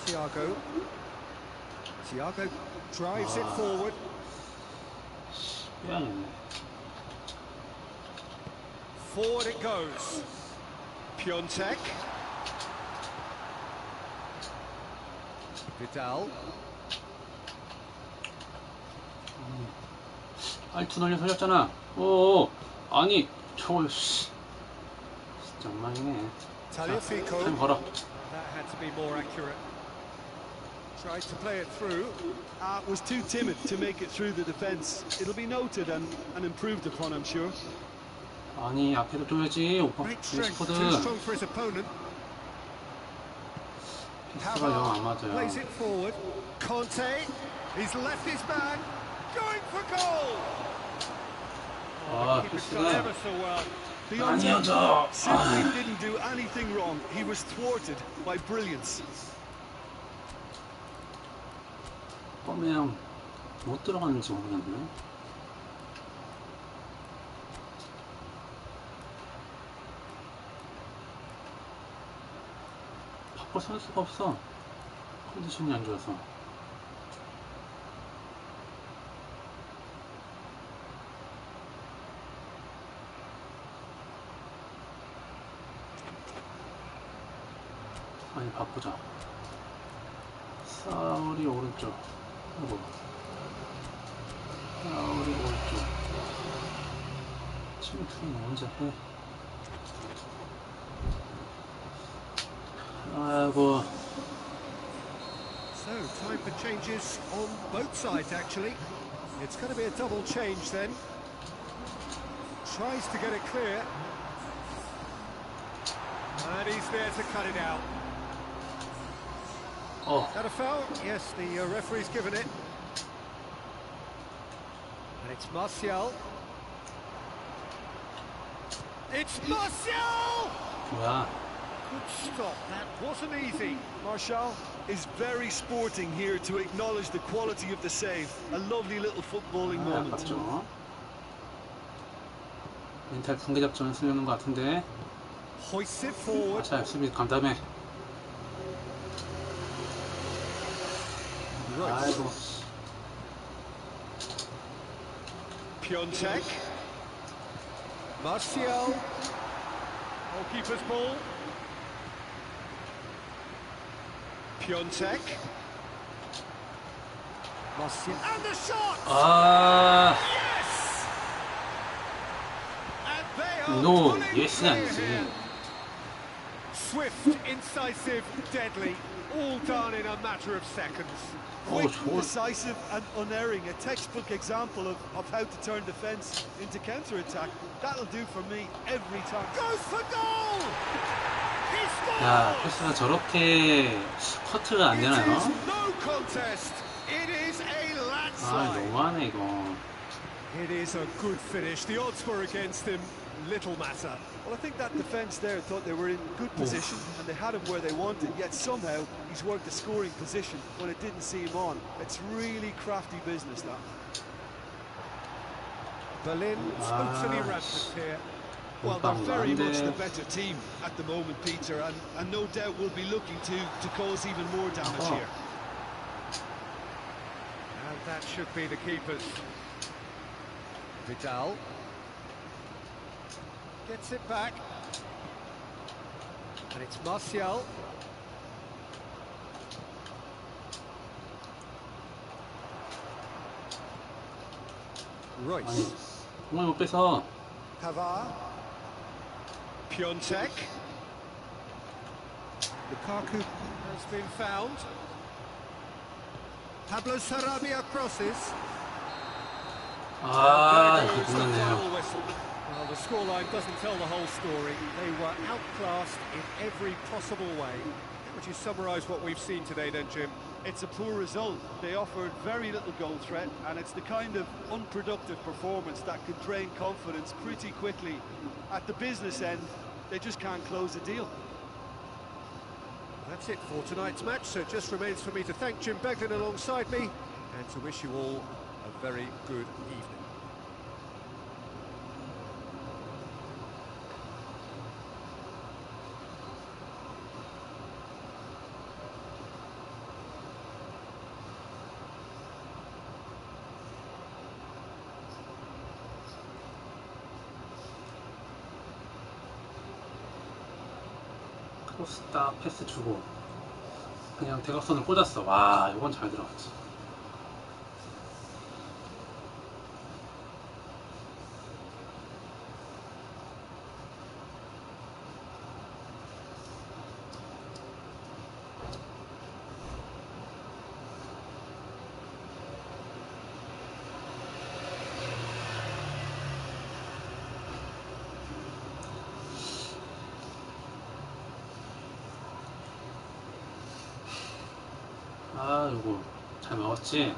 [SPEAKER 3] Thiago. Thiago drives it forward. Forward it goes. Piontek. Vidal.
[SPEAKER 1] 알투 날려 살렸잖아. 아니 저걸 진짜 엉망이네.
[SPEAKER 3] Tagliafico.
[SPEAKER 1] 타임 걸어.
[SPEAKER 3] That had to be more accurate. Tried to play it through.
[SPEAKER 4] Was too timid to make it through the defence. It'll be noted and improved upon, I'm sure.
[SPEAKER 1] 아니 앞에도 줘야지.
[SPEAKER 3] Great strength,
[SPEAKER 1] 래시포드
[SPEAKER 3] too strong for his opponent.
[SPEAKER 1] 패스가 영 안 맞아요.
[SPEAKER 3] Plays it forward. Conte. He's left his man. Going for goal. Keeper's
[SPEAKER 1] 패스가
[SPEAKER 3] done ever so well.
[SPEAKER 1] 아니어져.
[SPEAKER 4] Simply didn't do anything wrong. He was thwarted by brilliance.
[SPEAKER 1] 그냥 못 들어가는지 모르겠네. 바꿔 설 수가 없어. 컨디션이 안 좋아서. 아니 바꾸자. 사울이 오른쪽. 아이고. 사울이 오른쪽. 침투는 언제 해? 아이고.
[SPEAKER 3] So, time for changes on both sides, actually. It's going to be a double change then. Tries to get it clear. And he's there to cut it out.
[SPEAKER 1] 어.
[SPEAKER 3] That a foul? Yes, the referee's given it. And it's Martial. It's Martial!
[SPEAKER 1] 뭐야?
[SPEAKER 3] Good stop, that wasn't easy.
[SPEAKER 4] Martial is very sporting here to acknowledge the quality of the save. A lovely little footballing
[SPEAKER 1] 아,
[SPEAKER 4] moment.
[SPEAKER 1] 아깝죠. 멘탈 붕괴 작전을 쓰려는 것 같은데.
[SPEAKER 3] Hoists it forward.
[SPEAKER 1] 자, 수비 감담해. 아이고.
[SPEAKER 3] Piontek. Martial. Goalkeeper's ball. Piontek. Martial. And the shot!
[SPEAKER 1] 아,
[SPEAKER 3] Yes! And they are
[SPEAKER 1] no,
[SPEAKER 3] pulling
[SPEAKER 1] yes,
[SPEAKER 3] clear
[SPEAKER 1] 아니지.
[SPEAKER 3] here. Swift, incisive, deadly, all done in a matter of seconds.
[SPEAKER 1] 어,
[SPEAKER 4] Quick,
[SPEAKER 1] 좋아.
[SPEAKER 4] decisive and unerring. A textbook example of how to turn defence into counter-attack. That'll do for me every time.
[SPEAKER 3] Goes for goal! He scores!
[SPEAKER 1] 야, 패스가 저렇게 커트가 안
[SPEAKER 3] It
[SPEAKER 1] 되나요?
[SPEAKER 3] is no contest. It is a
[SPEAKER 1] 아,
[SPEAKER 3] landslide.
[SPEAKER 1] 너무하네 이거.
[SPEAKER 3] It is a good finish. The odds were against him. Little matter.
[SPEAKER 4] Well, I think that defence there thought they were in good position and they had him where they wanted, yet somehow he's worked a scoring position when it didn't see him on. It's really crafty business, that.
[SPEAKER 3] Berlin totally
[SPEAKER 1] Ah.
[SPEAKER 3] rampant here.
[SPEAKER 4] Well, they're very much the
[SPEAKER 1] 데
[SPEAKER 4] better team at the moment, Peter, and no doubt will be looking to cause even more damage
[SPEAKER 1] Oh.
[SPEAKER 4] here.
[SPEAKER 3] And that should be the keepers. Vidal. Gets it back. And it's Martial. Royce.
[SPEAKER 1] 아니, 정말 못 빼서.
[SPEAKER 3] Pavard. Piontek. Lukaku has been found. Pablo Sarabia crosses.
[SPEAKER 1] 아,
[SPEAKER 3] There
[SPEAKER 1] 이렇게
[SPEAKER 3] goes the
[SPEAKER 1] 끝났네요.
[SPEAKER 3] final whistle. Well, the scoreline doesn't tell the whole story. They were outclassed in every possible way. How would you summarise what we've seen today then, Jim?
[SPEAKER 4] It's a poor result. They offered very little goal threat, and it's the kind of unproductive performance that could drain confidence pretty quickly. At the business end, they just can't close the deal.
[SPEAKER 3] That's it for tonight's match, so it just remains for me to thank Jim Beglin alongside me and to wish you all a very good evening.
[SPEAKER 1] 크로스 딱 패스 주고 그냥 대각선을 꽂았어. 와, 이건 잘 들어갔지. 아, 요거 잘 먹었지?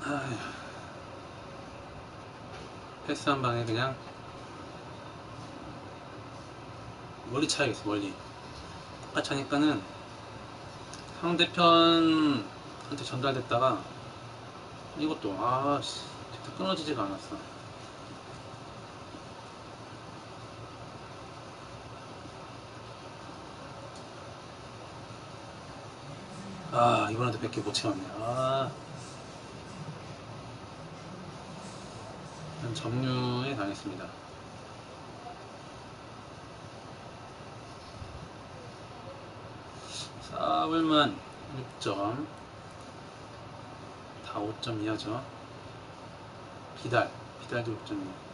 [SPEAKER 1] 아휴. 패스 한 방에 그냥 멀리 차야겠어, 멀리. 똑같이 하니까는 상대편한테 전달됐다가 이것도 아씨 끊어지지가 않았어. 아, 이번에도 100개 못 채웠네. 아. 점유에 당했습니다. 사울만 6점, 다 5점 이하죠. 비달도 6점이에요.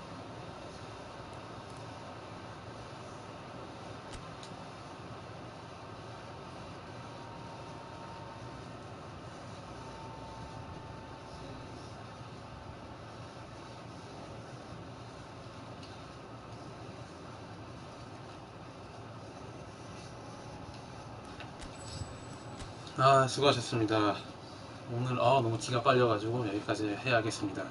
[SPEAKER 1] 수고하셨습니다. 오늘 너무 기가 빨려가지고 여기까지 해야겠습니다.